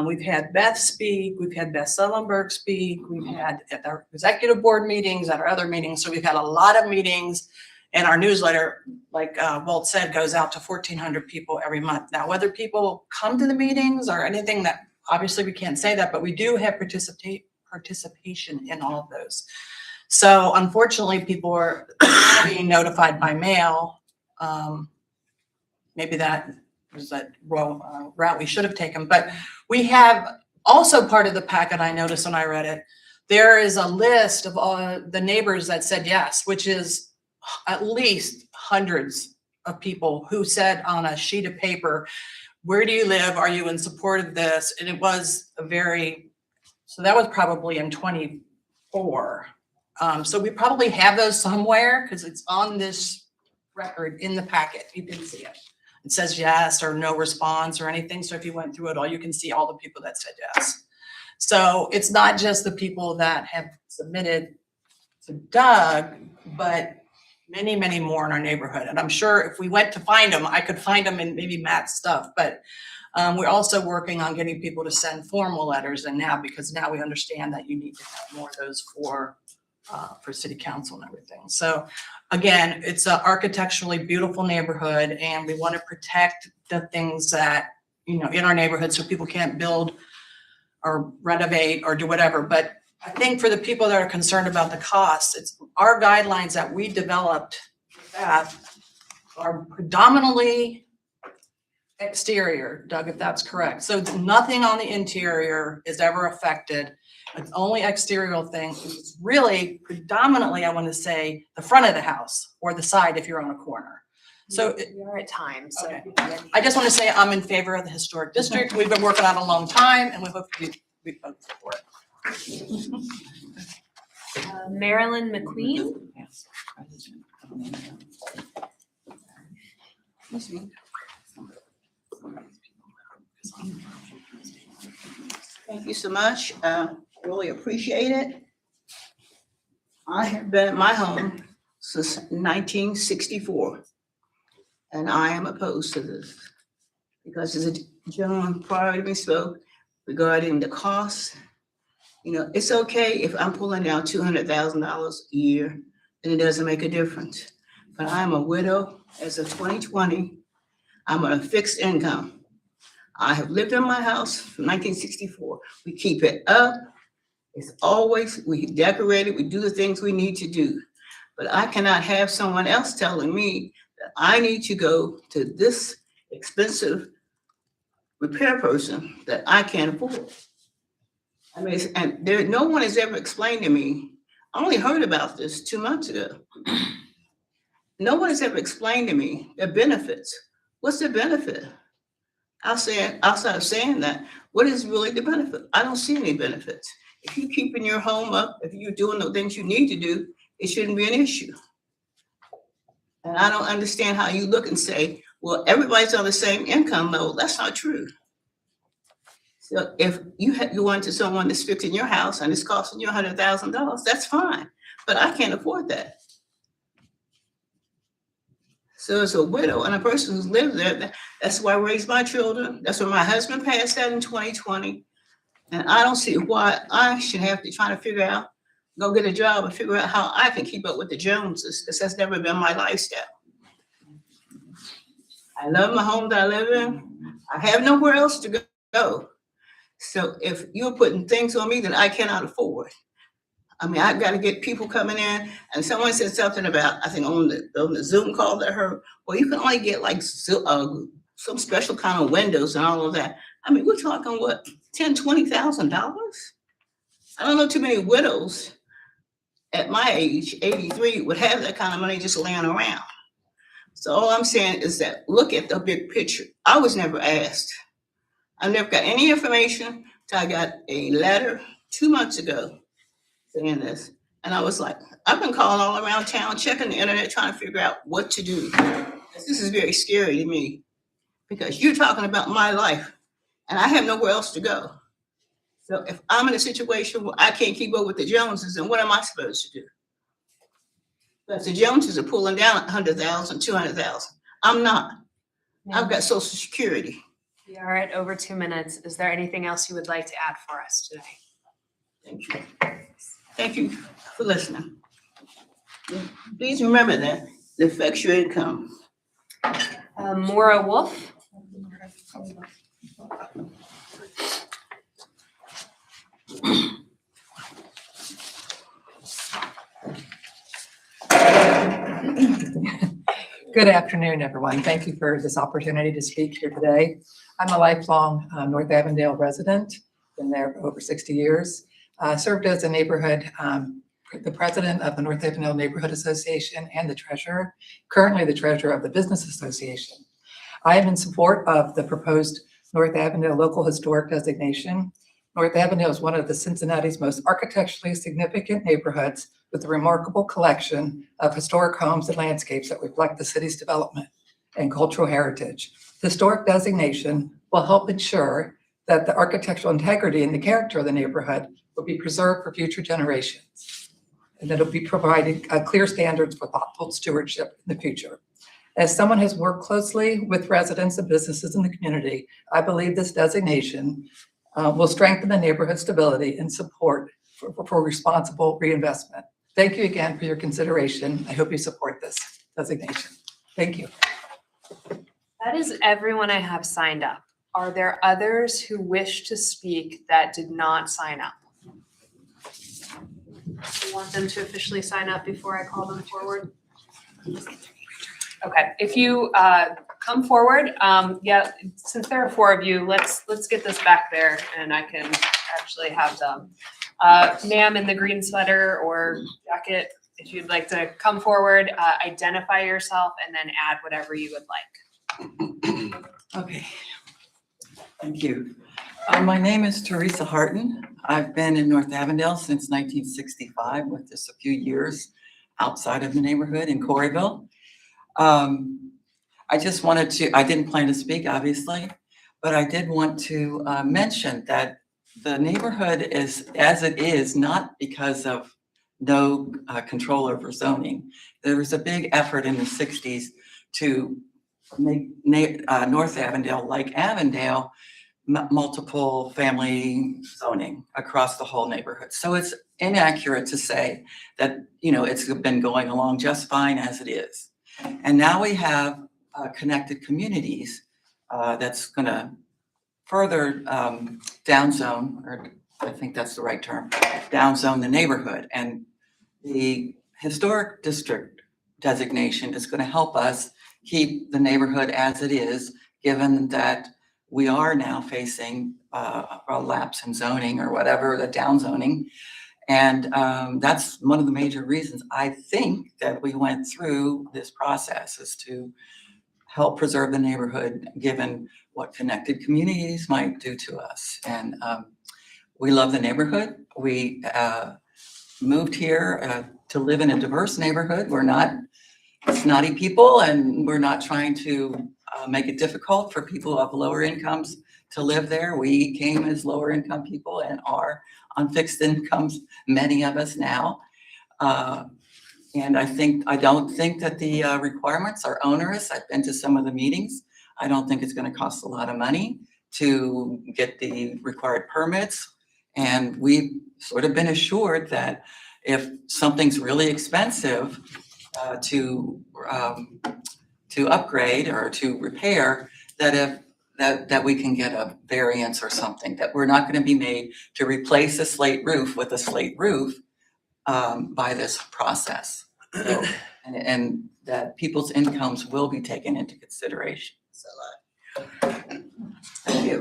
We've had Beth speak, we've had Beth Sullenberg speak, we've had at our executive board meetings, at our other meetings. So we've had a lot of meetings, and our newsletter, like Walt said, goes out to 1,400 people every month. Now, whether people come to the meetings or anything, that obviously we can't say that, but we do have participation in all of those. So unfortunately, people are being notified by mail. Maybe that was that route we should have taken, but we have also part of the packet. I noticed when I read it, there is a list of all the neighbors that said yes, which is at least hundreds of people who said on a sheet of paper, where do you live? Are you in support of this? And it was so that was probably in 24. So we probably have those somewhere because it's on this record in the packet. You can see it. It says yes or no response or anything. So if you went through it all, you can see all the people that said yes. So it's not just the people that have submitted to Doug, but many, many more in our neighborhood. And I'm sure if we went to find them, I could find them in maybe Matt's stuff. But we're also working on getting people to send formal letters and now, because now we understand that you need to have more of those for city council and everything. So again, it's an architecturally beautiful neighborhood and we want to protect the things that, in our neighborhood so people can't build or renovate or do whatever. But I think for the people that are concerned about the costs, it's our guidelines that we developed that are predominantly exterior, Doug, if that's correct. So nothing on the interior is ever affected. It's only exterior thing. It's really predominantly, I want to say, the front of the house or the side if you're on a corner. So We are at time, so. Okay. I just want to say I'm in favor of the historic district. We've been working on it a long time and we hope we vote for it. Marilyn McQueen? Thank you so much. Really appreciate it. I have been at my home since 1964, and I am opposed to this because as a gentleman prior to me spoke regarding the cost, it's okay if I'm pulling down $200,000 a year and it doesn't make a difference. But I'm a widow as of 2020. I'm on a fixed income. I have lived in my house from 1964. We keep it up. It's always, we decorate it, we do the things we need to do. But I cannot have someone else telling me that I need to go to this expensive repair person that I can't afford. I mean, and no one has ever explained to me, I only heard about this 2 months ago. No one has ever explained to me the benefits. What's the benefit? Outside of saying that, what is really the benefit? I don't see any benefits. If you're keeping your home up, if you're doing the things you need to do, it shouldn't be an issue. And I don't understand how you look and say, well, everybody's on the same income level. That's not true. So if you want to someone that's fixing your house and it's costing you $100,000, that's fine. But I can't afford that. So as a widow and a person who's lived there, that's where I raised my children. That's where my husband passed out in 2020. And I don't see why I should have to try to figure out, go get a job and figure out how I can keep up with the Joneses, because that's never been my lifestyle. I love my home that I live in. I have nowhere else to go. So if you're putting things on me that I cannot afford, I mean, I've got to get people coming in, and someone said something about, I think on the Zoom call that I heard, well, you can only get like some special kind of windows and all of that. I mean, we're talking what, $10,000, $20,000? I don't know too many widows at my age, 83, would have that kind of money just laying around. So all I'm saying is that look at the big picture. I was never asked. I never got any information till I got a letter 2 months ago saying this. And I was like, I've been calling all around town, checking the internet, trying to figure out what to do. This is very scary to me because you're talking about my life and I have nowhere else to go. So if I'm in a situation where I can't keep up with the Joneses, then what am I supposed to do? Because the Joneses are pulling down 100,000, 200,000. I'm not. I've got Social Security. We are at over 2 minutes. Is there anything else you would like to add for us today? Thank you. Thank you for listening. Please remember that it affects your income. Maura Wolf? Good afternoon, everyone. Thank you for this opportunity to speak here today. I'm a lifelong North Avondale resident, been there for over 60 years. Served as a neighborhood, the president of the North Avondale Neighborhood Association and the treasurer, currently the treasurer of the Business Association. I am in support of the proposed North Avondale Local Historic Designation. North Avondale is one of the Cincinnati's most architecturally significant neighborhoods with a remarkable collection of historic homes and landscapes that reflect the city's development and cultural heritage. Historic designation will help ensure that the architectural integrity and the character of the neighborhood will be preserved for future generations. And that it'll be providing clear standards for thoughtful stewardship in the future. As someone who has worked closely with residents and businesses in the community, I believe this designation will strengthen the neighborhood stability and support for responsible reinvestment. Thank you again for your consideration. I hope you support this designation. Thank you. That is everyone I have signed up. Are there others who wish to speak that did not sign up? Do you want them to officially sign up before I call them forward? Okay, if you come forward, yeah, since there are 4 of you, let's get this back there and I can actually have them. Ma'am in the green sweater or jacket, if you'd like to come forward, identify yourself and then add whatever you would like. Okay, thank you. My name is Teresa Harton. I've been in North Avondale since 1965 with just a few years outside of the neighborhood in Corryville. I just wanted to, I didn't plan to speak obviously, but I did want to mention that the neighborhood is as it is, not because of no control over zoning. There was a big effort in the 60s to make North Avondale, like Avondale, multiple family zoning across the whole neighborhood. So it's inaccurate to say that, you know, it's been going along just fine as it is. And now we have connected communities that's gonna further downzone, or I think that's the right term, downzone the neighborhood. And the historic district designation is gonna help us keep the neighborhood as it is, given that we are now facing a lapse in zoning or whatever, the downzoning. And that's one of the major reasons I think that we went through this process, is to help preserve the neighborhood, given what connected communities might do to us. And we love the neighborhood. We moved here to live in a diverse neighborhood. We're not snotty people, and we're not trying to make it difficult for people of lower incomes to live there. We came as lower income people and are on fixed incomes, many of us now. And I don't think that the requirements are onerous. I've been to some of the meetings. I don't think it's gonna cost a lot of money to get the required permits. And we've sort of been assured that if something's really expensive to upgrade or to repair, that we can get a variance or something, that we're not gonna be made to replace a slate roof with a slate roof by this process. So, and that people's incomes will be taken into consideration. So, thank you.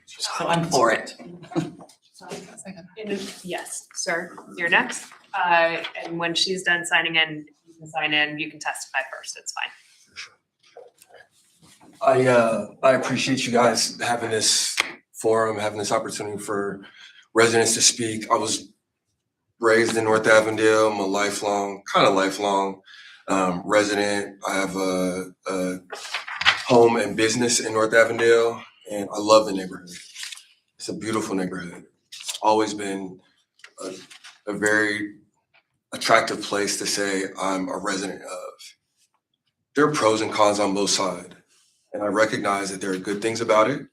So I'm for it. Yes, sir, you're next. And when she's done signing in, you can sign in, you can testify first, it's fine. I appreciate you guys having this forum, having this opportunity for residents to speak. I was raised in North Avondale. I'm a lifelong resident. I have a home and business in North Avondale, and I love the neighborhood. It's a beautiful neighborhood. It's always been a very attractive place to say I'm a resident of. There are pros and cons on both sides. And I recognize that there are good things about it,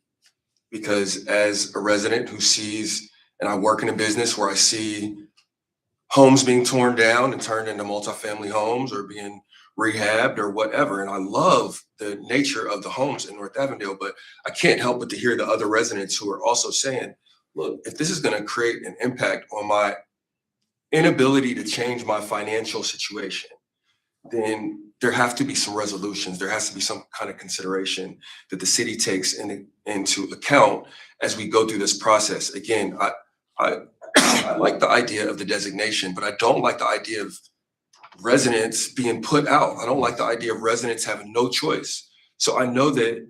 because as a resident who sees, and I work in a business where I see homes being torn down and turned into multifamily homes or being rehabbed or whatever. And I love the nature of the homes in North Avondale, but I can't help but to hear the other residents who are also saying, look, if this is gonna create an impact on my inability to change my financial situation, then there have to be some resolutions. There has to be some kind of consideration that the city takes into account as we go through this process. Again, I like the idea of the designation, but I don't like the idea of residents being put out. I don't like the idea of residents having no choice. So I know that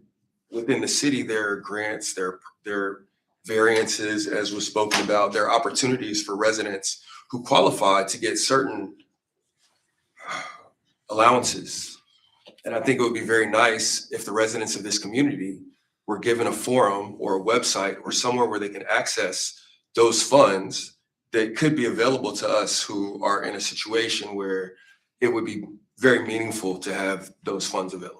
within the city, there are grants, there are variances, as was spoken about, there are opportunities for residents who qualify to get certain allowances. And I think it would be very nice if the residents of this community were given a forum or a website or somewhere where they can access those funds that could be available to us who are in a situation where it would be very meaningful to have those funds available.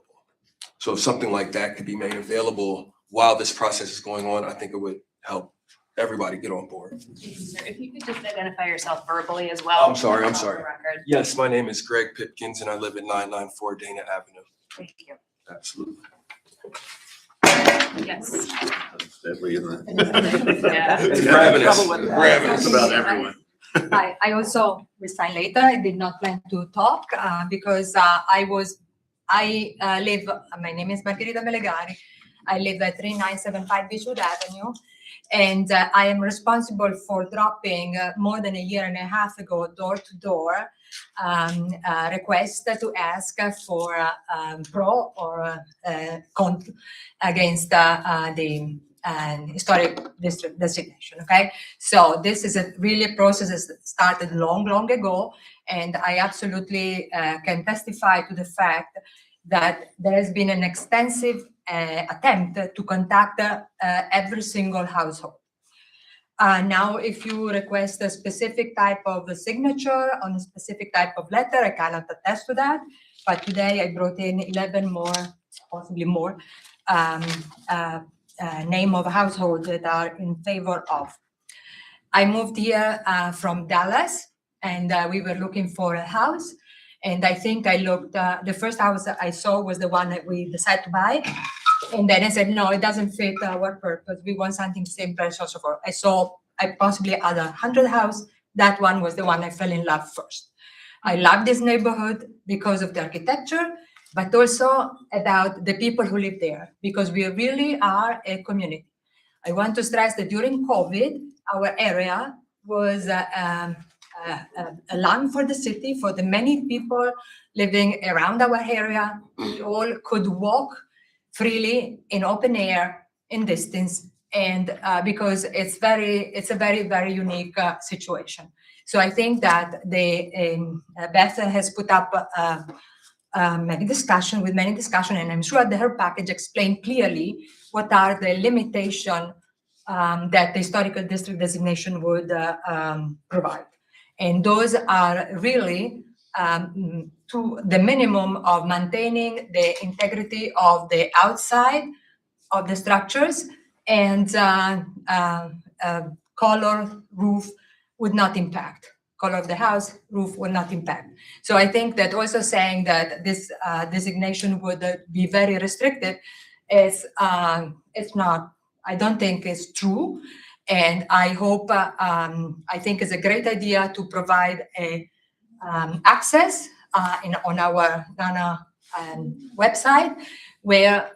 So if something like that could be made available while this process is going on, I think it would help everybody get on board. If you could just identify yourself verbally as well. I'm sorry. for the record. Yes, my name is Greg Pipkins and I live at 994 Dana Avenue. Thank you. Absolutely. Yes. Deadly, isn't it? Yeah. It's ravenous, Trouble with that. ravenous. About everyone. I also resigned later. I did not plan to talk because my name is Margherita Melegari. I live at 3975 Beechwood Avenue. And I am responsible for dropping more than a year and a half ago, door to door, request to ask for pro or contra against the historic district designation. Okay, so this is really a process that started long ago, and I absolutely can testify to the fact that there has been an extensive attempt to contact every single household. Now, if you request a specific type of a signature on a specific type of letter, I cannot attest to that. But today I brought in 11 more, possibly more, name of households that are in favor of. I moved here from Dallas, and we were looking for a house. And I think I looked, the first house that I saw was the one that we decided to buy. And then I said, no, it doesn't fit our purpose. We want something simple, so forth. I possibly had 100 houses. That one was the one I fell in love first. I love this neighborhood because of the architecture, but also about the people who live there, because we really are a community. I want to stress that during COVID, our area was a lung for the city, for the many people living around our area. We all could walk freely in open air, in distance, and because it's a very unique situation. So I think that Beth has put up many discussion, and I'm sure that her package explained clearly what are the limitations that the historical district designation would provide. And those are really to the minimum of maintaining the integrity of the outside of the structures, and color, roof would not impact. Color of the house, roof will not impact. So I think that also saying that this designation would be very restrictive is it's not. I don't think it's true. And I hope, I think it's a great idea to provide a access on our website, where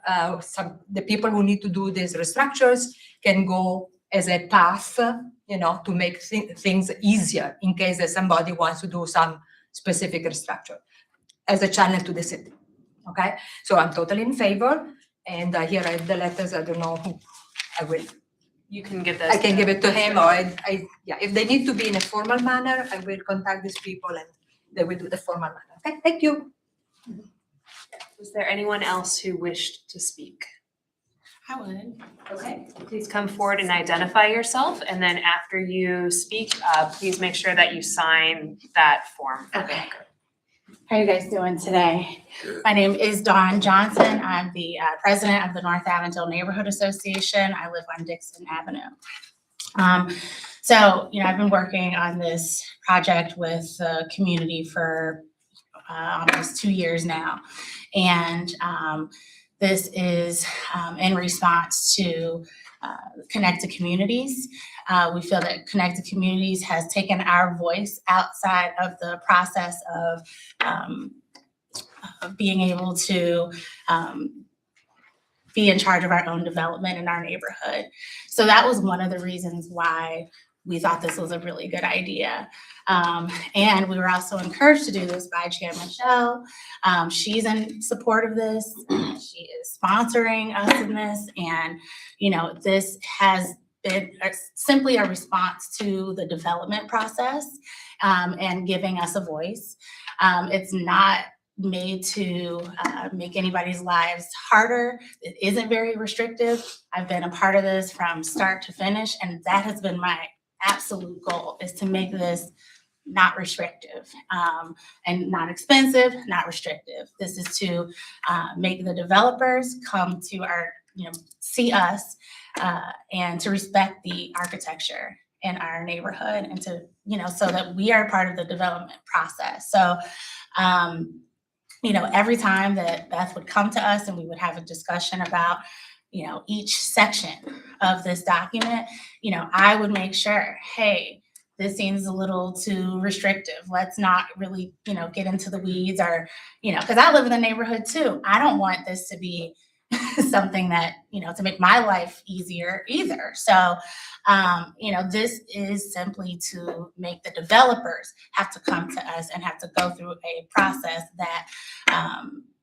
the people who need to do these restructures can go as a path, to make things easier in case that somebody wants to do some specific restructure as a channel to the city. Okay, so I'm totally in favor. And here are the letters. I don't know who I will. You can give those. I can give it to him, or if they need to be in a formal manner, I will contact these people and they will do the formal manner. Okay, thank you. Was there anyone else who wished to speak? I would. Okay, please come forward and identify yourself, and then after you speak, please make sure that you sign that form. Okay. How are you guys doing today? My name is Dawn Johnson. I'm the president of the North Avondale Neighborhood Association. I live on Dixon Avenue. So, I've been working on this project with the community for almost 2 years now. And this is in response to Connected Communities. We feel that Connected Communities has taken our voice outside of the process of being able to be in charge of our own development in our neighborhood. So that was one of the reasons why we thought this was a really good idea. And we were also encouraged to do this by Chair Michelle. She's in support of this. She is sponsoring us in this. And, you know, this has been simply a response to the development process and giving us a voice. It's not made to make anybody's lives harder. It isn't very restrictive. I've been a part of this from start to finish, and that has been my absolute goal, is to make this not restrictive and not expensive, not restrictive. This is to make the developers come to our, you know, see us and to respect the architecture in our neighborhood, and to, you know, so that we are part of the development process. So, you know, every time that Beth would come to us and we would have a discussion about, you know, each section of this document, you know, I would make sure, hey, this seems a little too restrictive. Let's not really, you know, get into the weeds, or, you know, because I live in the neighborhood too. I don't want this to be something that, you know, to make my life easier either. So, you know, this is simply to make the developers have to come to us and have to go through a process that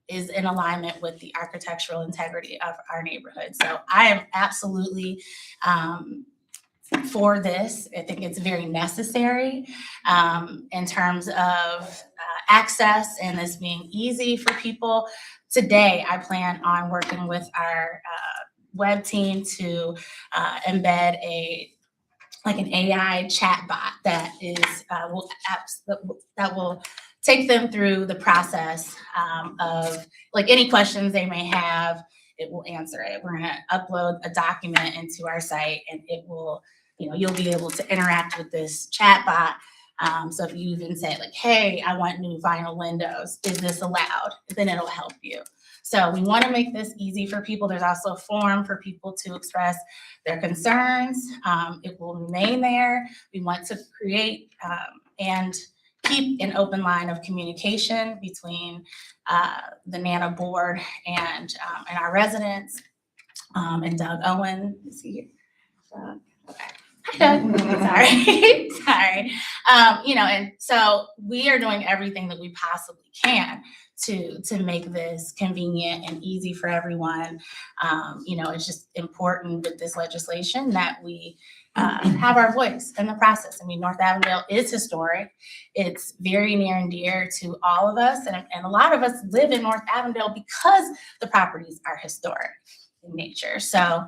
is in alignment with the architectural integrity of our neighborhood. So I am absolutely for this. I think it's very necessary in terms of access and this being easy for people. Today, I plan on working with our web team to embed an AI chat bot that is that will take them through the process of like any questions they may have. It will answer it. We're gonna upload a document into our site, and it will, you know, you'll be able to interact with this chat bot. So if you even say like, hey, I want new vinyl windows, is this allowed? Then it'll help you. So we want to make this easy for people. There's also a form for people to express their concerns. It will remain there. We want to create and keep an open line of communication between the NANA board and our residents. And Doug Owen is here. Okay. Hi, Doug. Sorry. Sorry. You know, and so we are doing everything that we possibly can to make this convenient and easy for everyone. You know, it's just important with this legislation that we have our voice in the process. I mean, North Avondale is historic. It's very near and dear to all of us. And a lot of us live in North Avondale because the properties are historic in nature. So,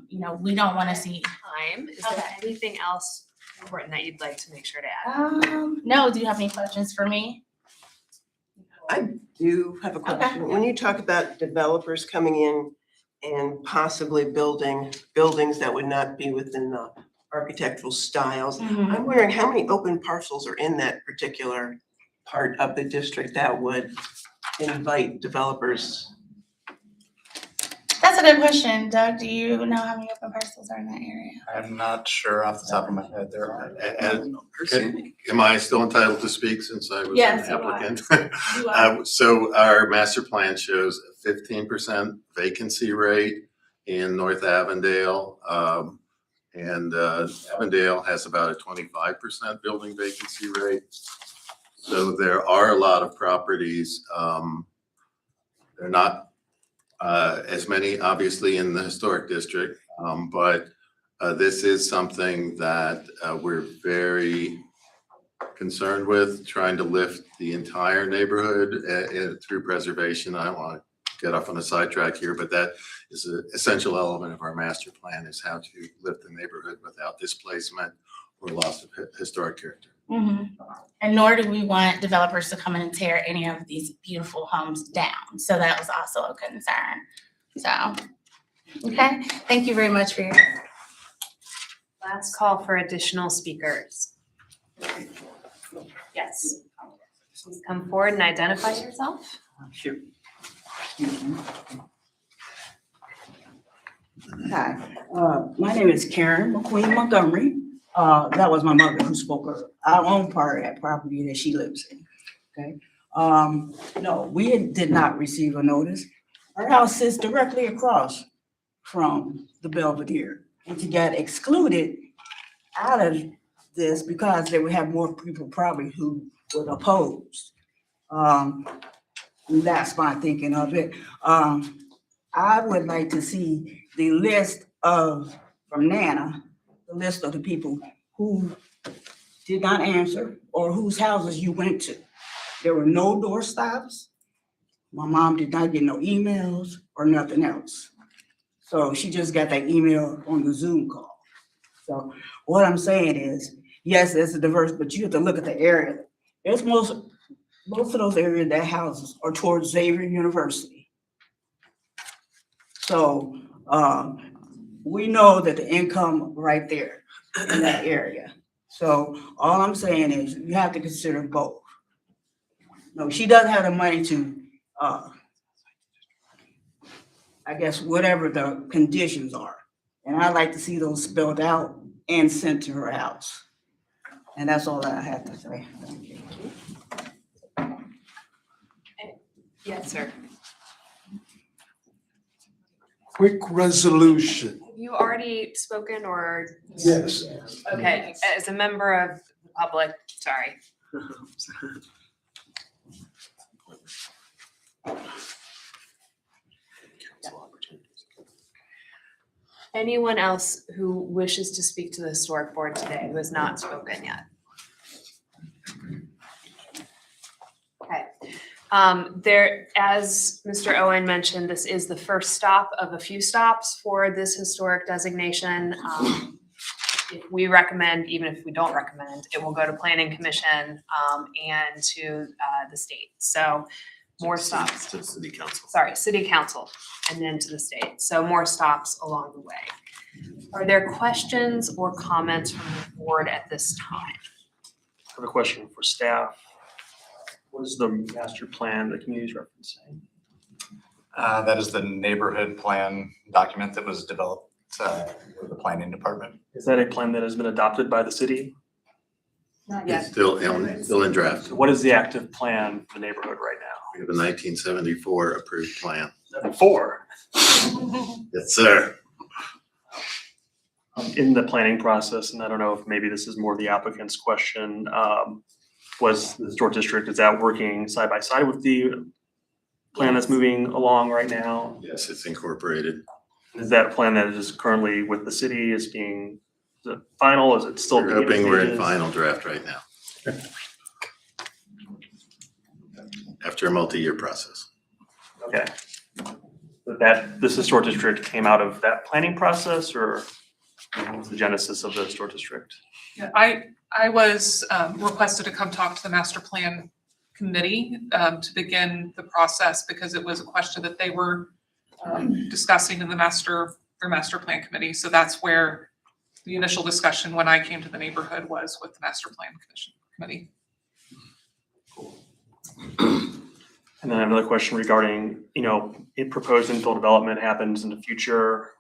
you know, we don't want to see Time. Is there anything else important that you'd like to make sure to add? No, do you have any questions for me? I do have a question. When you talk about developers coming in and possibly building buildings that would not be within the architectural styles, I'm wondering how many open parcels are in that particular part of the district that would invite developers? That's a good question. Doug, do you know how many open parcels are in that area? I'm not sure off the top of my head. There are. Am I still entitled to speak since I was an Yes, you are. applicant? You are. So our master plan shows a 15% vacancy rate in North Avondale. And Avondale has about a 25% building vacancy rate. So there are a lot of properties. They're not as many, obviously, in the historic district, but this is something that we're very concerned with, trying to lift the entire neighborhood through preservation. I don't want to get off on a sidetrack here, but that is an essential element of our master plan, is how to lift the neighborhood without displacement or loss of historic character. And nor do we want developers to come in and tear any of these beautiful homes down. So that was also a concern. So, okay, thank you very much for your. Last call for additional speakers. Yes. Please come forward and identify yourself. Sure. Hi, my name is Karen McQueen Montgomery. That was my mother who spoke her. I own part of that property that she lives in, okay? No, we did not receive a notice. Our house sits directly across from the Belvedere. And to get excluded, out of this because they would have more people probably who would oppose. That's my thinking of it. I would like to see the list of, from Nana, the list of the people who did not answer or whose houses you went to. There were no doorstops. My mom did not get no emails or nothing else. So she just got that email on the Zoom call. So what I'm saying is, yes, it's a diverse, but you have to look at the area. There's most of those areas, that houses are towards Xavier University. So we know that the income right there in that area. So all I'm saying is you have to consider both. No, she doesn't have the money to, I guess, whatever the conditions are. And I'd like to see those spelled out and sent to her house. And that's all I have to say. Thank you. Yes, sir. Quick resolution. Have you already spoken or? Yes. Okay, as a member of the public, sorry. Anyone else who wishes to speak to the historic board today who has not spoken yet? Okay. There, as Mr. Owen mentioned, this is the first stop of a few stops for this historic designation. If we recommend, even if we don't recommend, it will go to Planning Commission and to the state. So more stops. To city council. Sorry, City Council, and then to the state. So more stops along the way. Are there questions or comments from the board at this time? I have a question for staff. What is the master plan the community is referencing? That is the neighborhood plan document that was developed with the planning department. Is that a plan that has been adopted by the city? Not It's still in draft. So what is the active plan for the neighborhood right now? We have a 1974 approved plan. 4. Yes, sir. In the planning process, and I don't know if maybe this is more of the applicant's question, was the historic district, is that working side by side with the plan that's moving along right now? Yes, it's incorporated. Is that a plan that is currently with the city is being, is it final, is it still? We're being hoping we're in stages? final draft right now. After a multi-year process. Okay. But that, this historic district came out of that planning process, or what was the genesis of the historic district? Yeah, I was requested to come talk to the master plan committee to begin the process because it was a question that they were discussing in their master plan committee. So that's where the initial discussion when I came to the neighborhood was with the master plan committee. And then I have another question regarding, if proposed infill development happens in the future,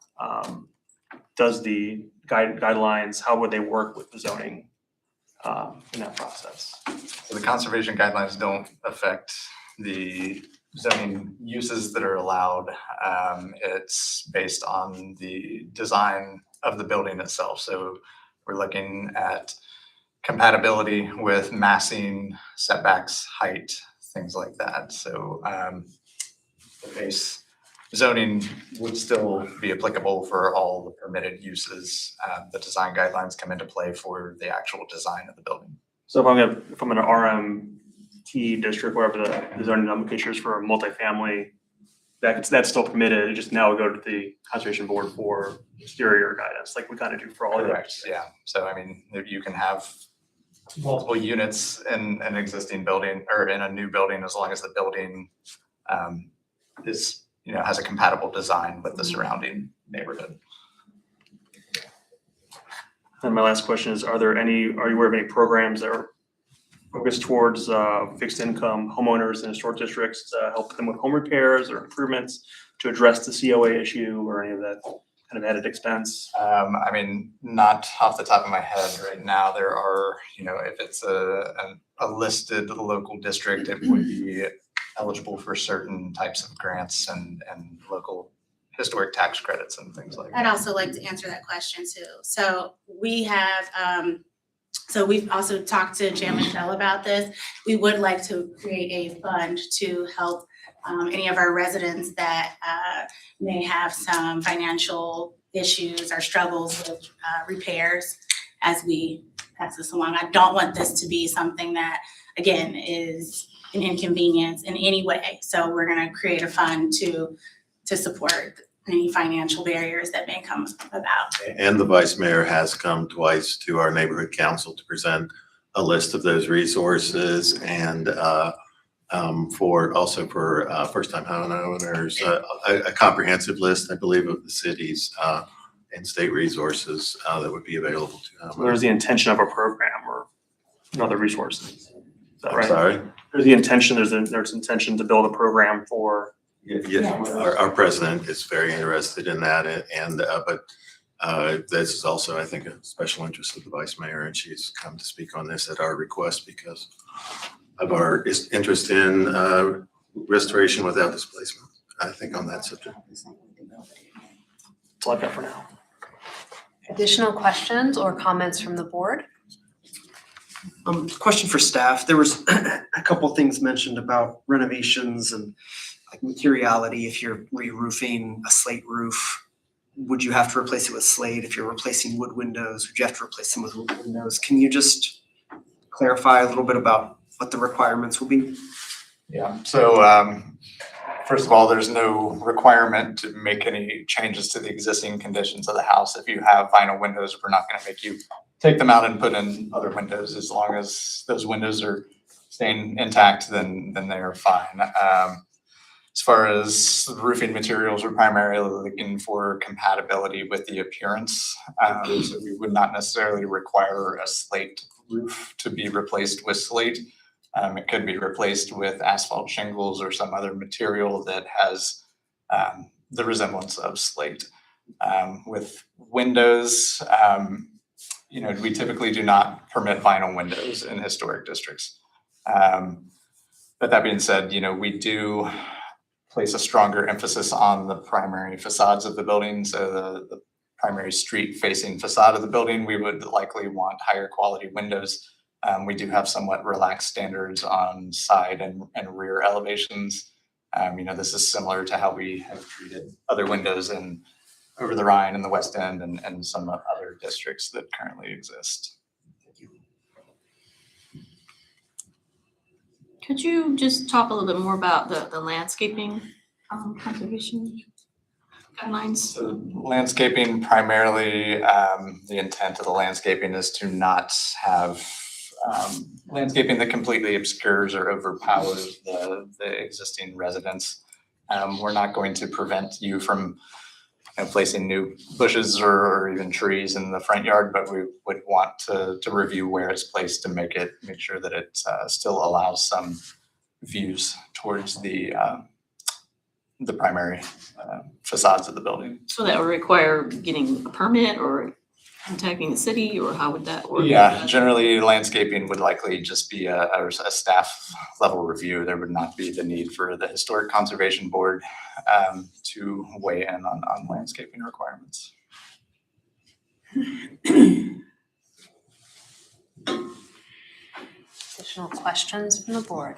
does the guidelines, how would they work with the zoning in that process? So the conservation guidelines don't affect the zoning uses that are allowed. It's based on the design of the building itself. So we're looking at compatibility with massing, setbacks, height, things like that. So the base zoning would still be applicable for all the permitted uses. The design guidelines come into play for the actual design of the building. So if I'm in an RMT district, wherever the zoning nomenclature is for a multifamily, that's still permitted, it just now would go to the conservation board for exterior guidance, like we kind of do for all of Correct, yeah. So I mean, you can have multiple units in an existing building or in a new building, as long as the building is, has a compatible design with the surrounding neighborhood. And my last question is, are you aware of any programs that are focused towards fixed income homeowners in historic districts to help them with home repairs or improvements to address the COA issue or any of that kind of added expense? I mean, not off the top of my head right now. There are, if it's a listed local district, it would be eligible for certain types of grants and local historic tax credits and things like that. I'd also like to answer that question too. So we have, so we've also talked to Jan Michelle about this. We would like to create a fund to help any of our residents that may have some financial issues or struggles with repairs as we pass this along. I don't want this to be something that, again, is an inconvenience in any way. So we're gonna create a fund to support any financial barriers that may come about. And the vice mayor has come twice to our neighborhood council to present a list of those resources and for first-time homeowners, a comprehensive list, I believe, of the cities and state resources that would be available to them. So there's the intention of a program or another resources. Is that I'm right? sorry? There's the intention, there's intention to build a program for. Yeah, our president is very interested in that but this is also, I think, a special interest of the vice mayor, and she's come to speak on this at our request because of our interest in restoration without displacement, I think, on that subject. That's all I've got for now. Additional questions or comments from the board? Question for staff. There was a couple things mentioned about renovations and like materiality. If you're re-roofing a slate roof, would you have to replace it with slate? If you're replacing wood windows, would you have to replace them with wood windows? Can you just clarify a little bit about what the requirements will be? Yeah, so first of all, there's no requirement to make any changes to the existing conditions of the house. If you have vinyl windows, we're not gonna make you take them out and put in other windows. As long as those windows are staying intact, then they are fine. As far as roofing materials, we're primarily looking for compatibility with the appearance. So we would not necessarily require a slate roof to be replaced with slate. It could be replaced with asphalt shingles or some other material that has the resemblance of slate. With windows, we typically do not permit vinyl windows in historic districts. But that being said, we do place a stronger emphasis on the primary facades of the building. So the primary street facing facade of the building, we would likely want higher quality windows. We do have somewhat relaxed standards on side and rear elevations. This is similar to how we have treated other windows in over the Rhine and the West End and some other districts that currently exist. Could you just talk a little bit more about the landscaping conservation guidelines? So landscaping, primarily, the intent of the landscaping is to not have landscaping that completely obscures or overpowers the existing residents. We're not going to prevent you from placing new bushes or even trees in the front yard, but we would want to review where it's placed to make sure that it still allows some views towards the primary facades of the building. So that would require getting a permit or contacting the city, or how would that work? Yeah, generally landscaping would likely just be a staff level review. There would not be the need for the Historic Conservation Board to weigh in on landscaping requirements. Additional questions from the board?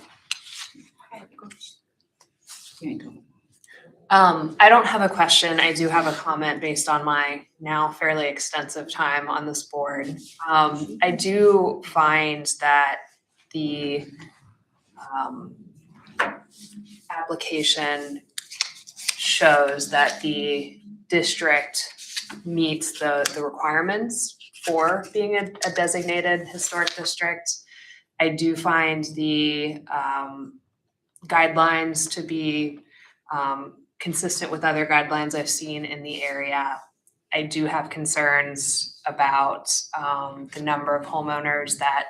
I don't have a question. I do have a comment based on my now fairly extensive time on this board. I do find that the application shows that the district meets the requirements for being a designated historic district. I do find the guidelines to be consistent with other guidelines I've seen in the area. I do have concerns about the number of homeowners that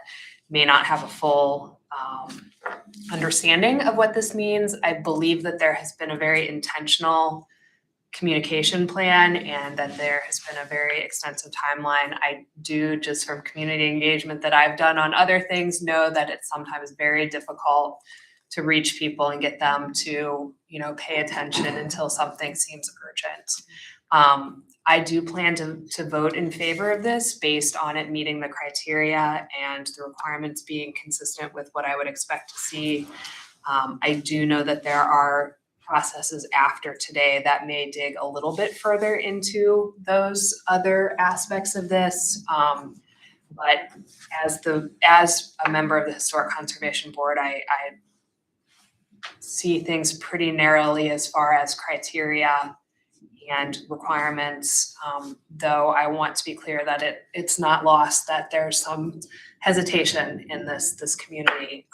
may not have a full understanding of what this means. I believe that there has been a very intentional communication plan and that there has been a very extensive timeline. I do, just from community engagement that I've done on other things, know that it's sometimes very difficult to reach people and get them to, you know, pay attention until something seems urgent. I do plan to vote in favor of this based on it meeting the criteria and the requirements being consistent with what I would expect to see. I do know that there are processes after today that may dig a little bit further into those other aspects of this. But as a member of the Historic Conservation Board, I see things pretty narrowly as far as criteria and requirements, though I want to be clear that it's not lost that there's some hesitation in this community.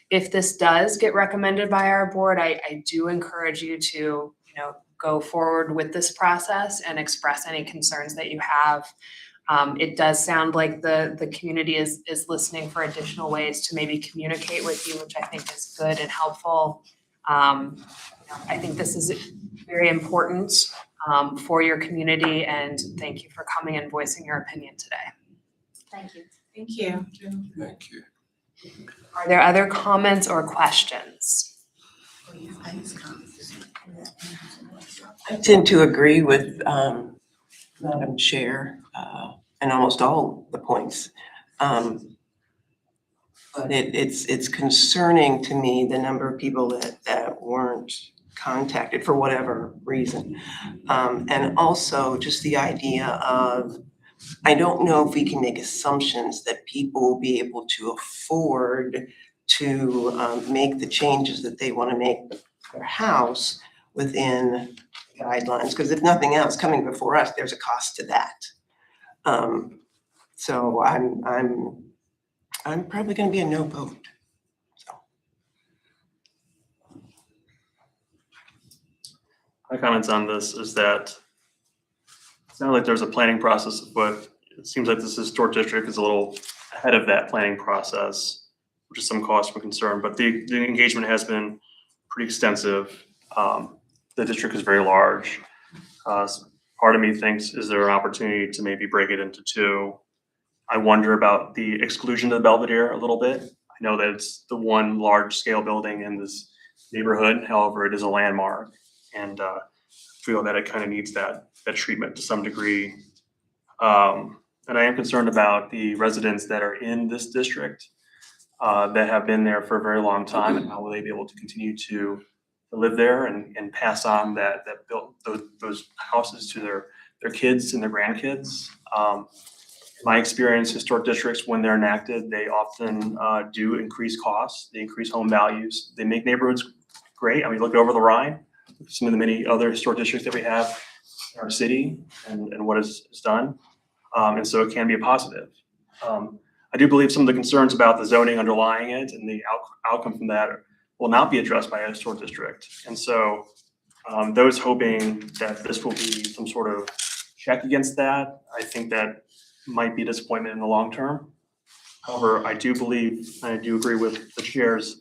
If this does get recommended by our board, I do encourage you to, you know, go forward with this process and express any concerns that you have. It does sound like the community is listening for additional ways to maybe communicate with you, which I think is good and helpful. I think this is very important for your community, and thank you for coming and voicing your opinion today. Thank you. Thank you. Thank you. Are there other comments or questions? I tend to agree with Madam Chair and almost all the points. But it's concerning to me the number of people that weren't contacted for whatever reason. And also just the idea of, I don't know if we can make assumptions that people will be able to afford to make the changes that they want to make to their house within guidelines, because if nothing else, coming before us, there's a cost to that. So I'm probably going to be a no vote. My comments on this is that it's not like there's a planning process, but it seems like this historic district is a little ahead of that planning process, which is some cause for concern, but the engagement has been pretty extensive. The district is very large. Part of me thinks, is there an opportunity to maybe break it into two? I wonder about the exclusion of the Belvedere a little bit. I know that it's the one large scale building in this neighborhood, however, it is a landmark. And feel that it kind of needs that treatment to some degree. And I am concerned about the residents that are in this district that have been there for a very long time, and how will they be able to continue to live there and pass on that built those houses to their kids and their grandkids. In my experience, historic districts, when they're enacted, they often do increase costs, they increase home values, they make neighborhoods great. I mean, look over the Rhine, some of the many other historic districts that we have in our city and what is done. And so it can be a positive. I do believe some of the concerns about the zoning underlying it and the outcome from that will not be addressed by a historic district. And so those hoping that this will be some sort of check against that, I think that might be a disappointment in the long term. However, I do believe, and I do agree with the chair's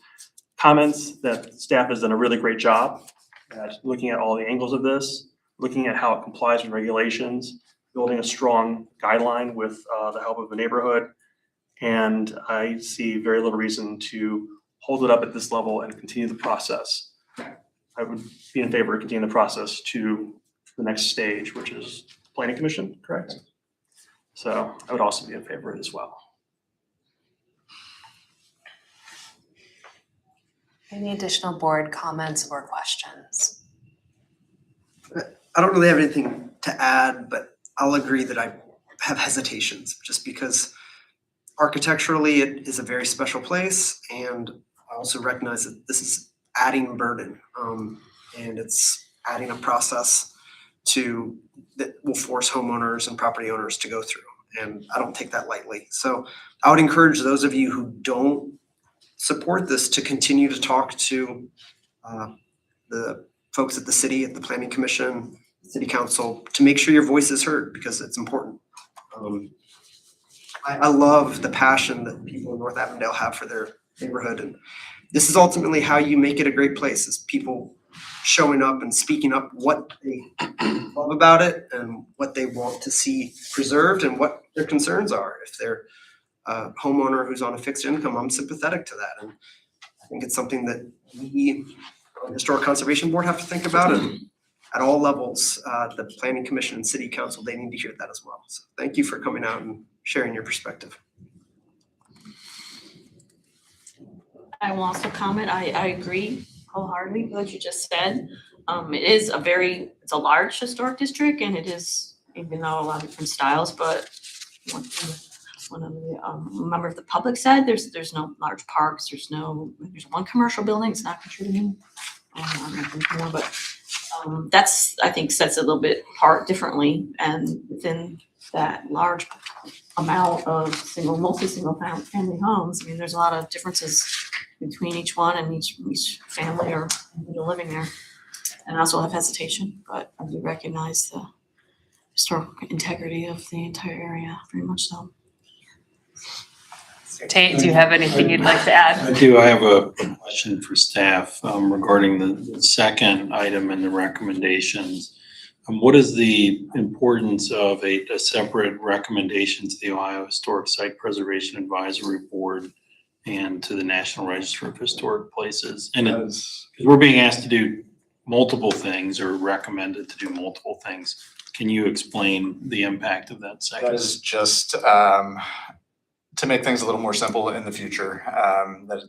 comments, that staff has done a really great job at looking at all the angles of this, looking at how it complies with regulations, building a strong guideline with the help of the neighborhood. And I see very little reason to hold it up at this level and continue the process. I would be in favor of continuing the process to the next stage, which is planning commission, correct? So I would also be in favor of it as well. Any additional board comments or questions? I don't really have anything to add, but I'll agree that I have hesitations just because architecturally it is a very special place, and I also recognize that this is adding burden and it's adding a process that will force homeowners and property owners to go through, and I don't take that lightly. So I would encourage those of you who don't support this to continue to talk to the folks at the city, at the planning commission, city council, to make sure your voice is heard, because it's important. I love the passion that people in North Avondale have for their neighborhood, and this is ultimately how you make it a great place, is people showing up and speaking up what they love about it and what they want to see preserved and what their concerns are. If they're a homeowner who's on a fixed income, I'm sympathetic to that. And I think it's something that we, on the Historic Conservation Board, have to think about, and at all levels, the Planning Commission and City Council, they need to hear that as well. So thank you for coming out and sharing your perspective. I will also comment, I agree wholeheartedly with what you just said. It is it's a large historic district, and it is, even though a lot of different styles, but one of the member of the public said, there's no large parks, there's one commercial building, it's not contributing. But that's, I think, sets it a little bit apart differently, and within that large amount of single family homes, I mean, there's a lot of differences between each one and each family or individual living there. And I also have hesitation, but I do recognize the historical integrity of the entire area, very much so. Mr. Tate, do you have anything you'd like to add? I do. I have a question for staff regarding the second item in the recommendations. What is the importance of a separate recommendation to the Ohio Historic Site Preservation Advisory Board and to the National Register of Historic Places? And because we're being asked to do multiple things or recommended to do multiple things, can you explain the impact of that second? That is just to make things a little more simple in the future.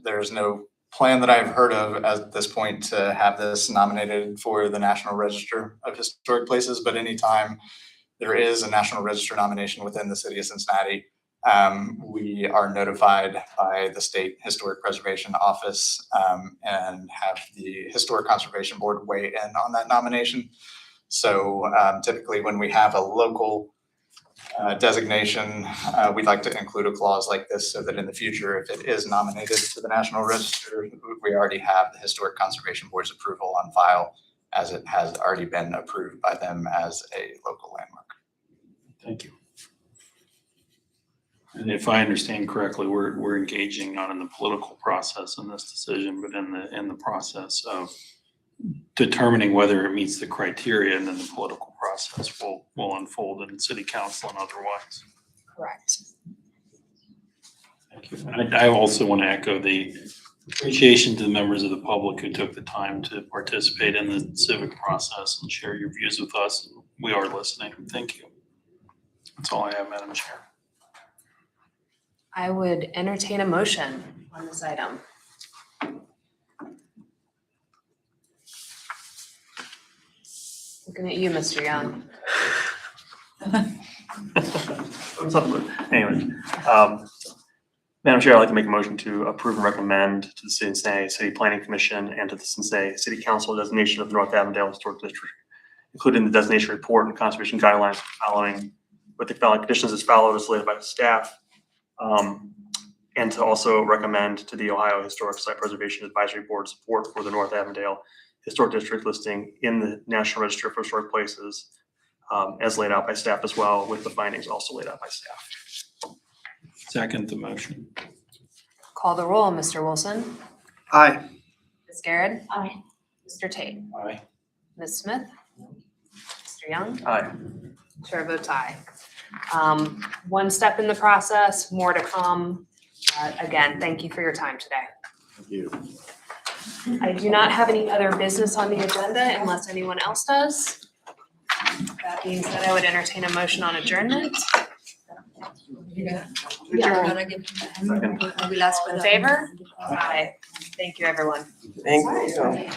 There's no plan that I've heard of at this point to have this nominated for the National Register of Historic Places, but anytime there is a National Register nomination within the city of Cincinnati, we are notified by the State Historic Preservation Office and have the Historic Conservation Board weigh in on that nomination. So typically when we have a local designation, we'd like to include a clause like this so that in the future, if it is nominated to the National Register, we already have the Historic Conservation Board's approval on file, as it has already been approved by them as a local landmark. Thank you. And if I understand correctly, we're engaging not in the political process in this decision, but in the process of determining whether it meets the criteria, and then the political process will unfold in city council and otherwise. Correct. Thank you. And I also want to echo the appreciation to the members of the public who took the time to participate in the civic process and share your views with us. We are listening. Thank you. That's all I have, Madam Chair. I would entertain a motion on this item. Looking at you, Mr. Young. Anyway, Madam Chair, I'd like to make a motion to approve and recommend to the Cincinnati City Planning Commission and to the Cincinnati City Council designation of the North Avondale Historic District, including the designation report and conservation guidelines following with the following conditions as followed as laid by the staff. And to also recommend to the Ohio Historic Site Preservation Advisory Board support for the North Avondale Historic District listing in the National Register of Historic Places as laid out by staff as well, with the findings also laid out by staff. Second the motion. Call the roll, Mr. Wilson. Aye. Ms. Garrett. Aye. Mr. Tate. Aye. Ms. Smith. Mr. Young. Aye. Chair votes aye. One step in the process, more to come. Again, thank you for your time today. Thank you. I do not have any other business on the agenda unless anyone else does. That being said, I would entertain a motion on adjournment. Yeah. Second. I will ask for In the- favor? Aye. Thank you, everyone. Thank you.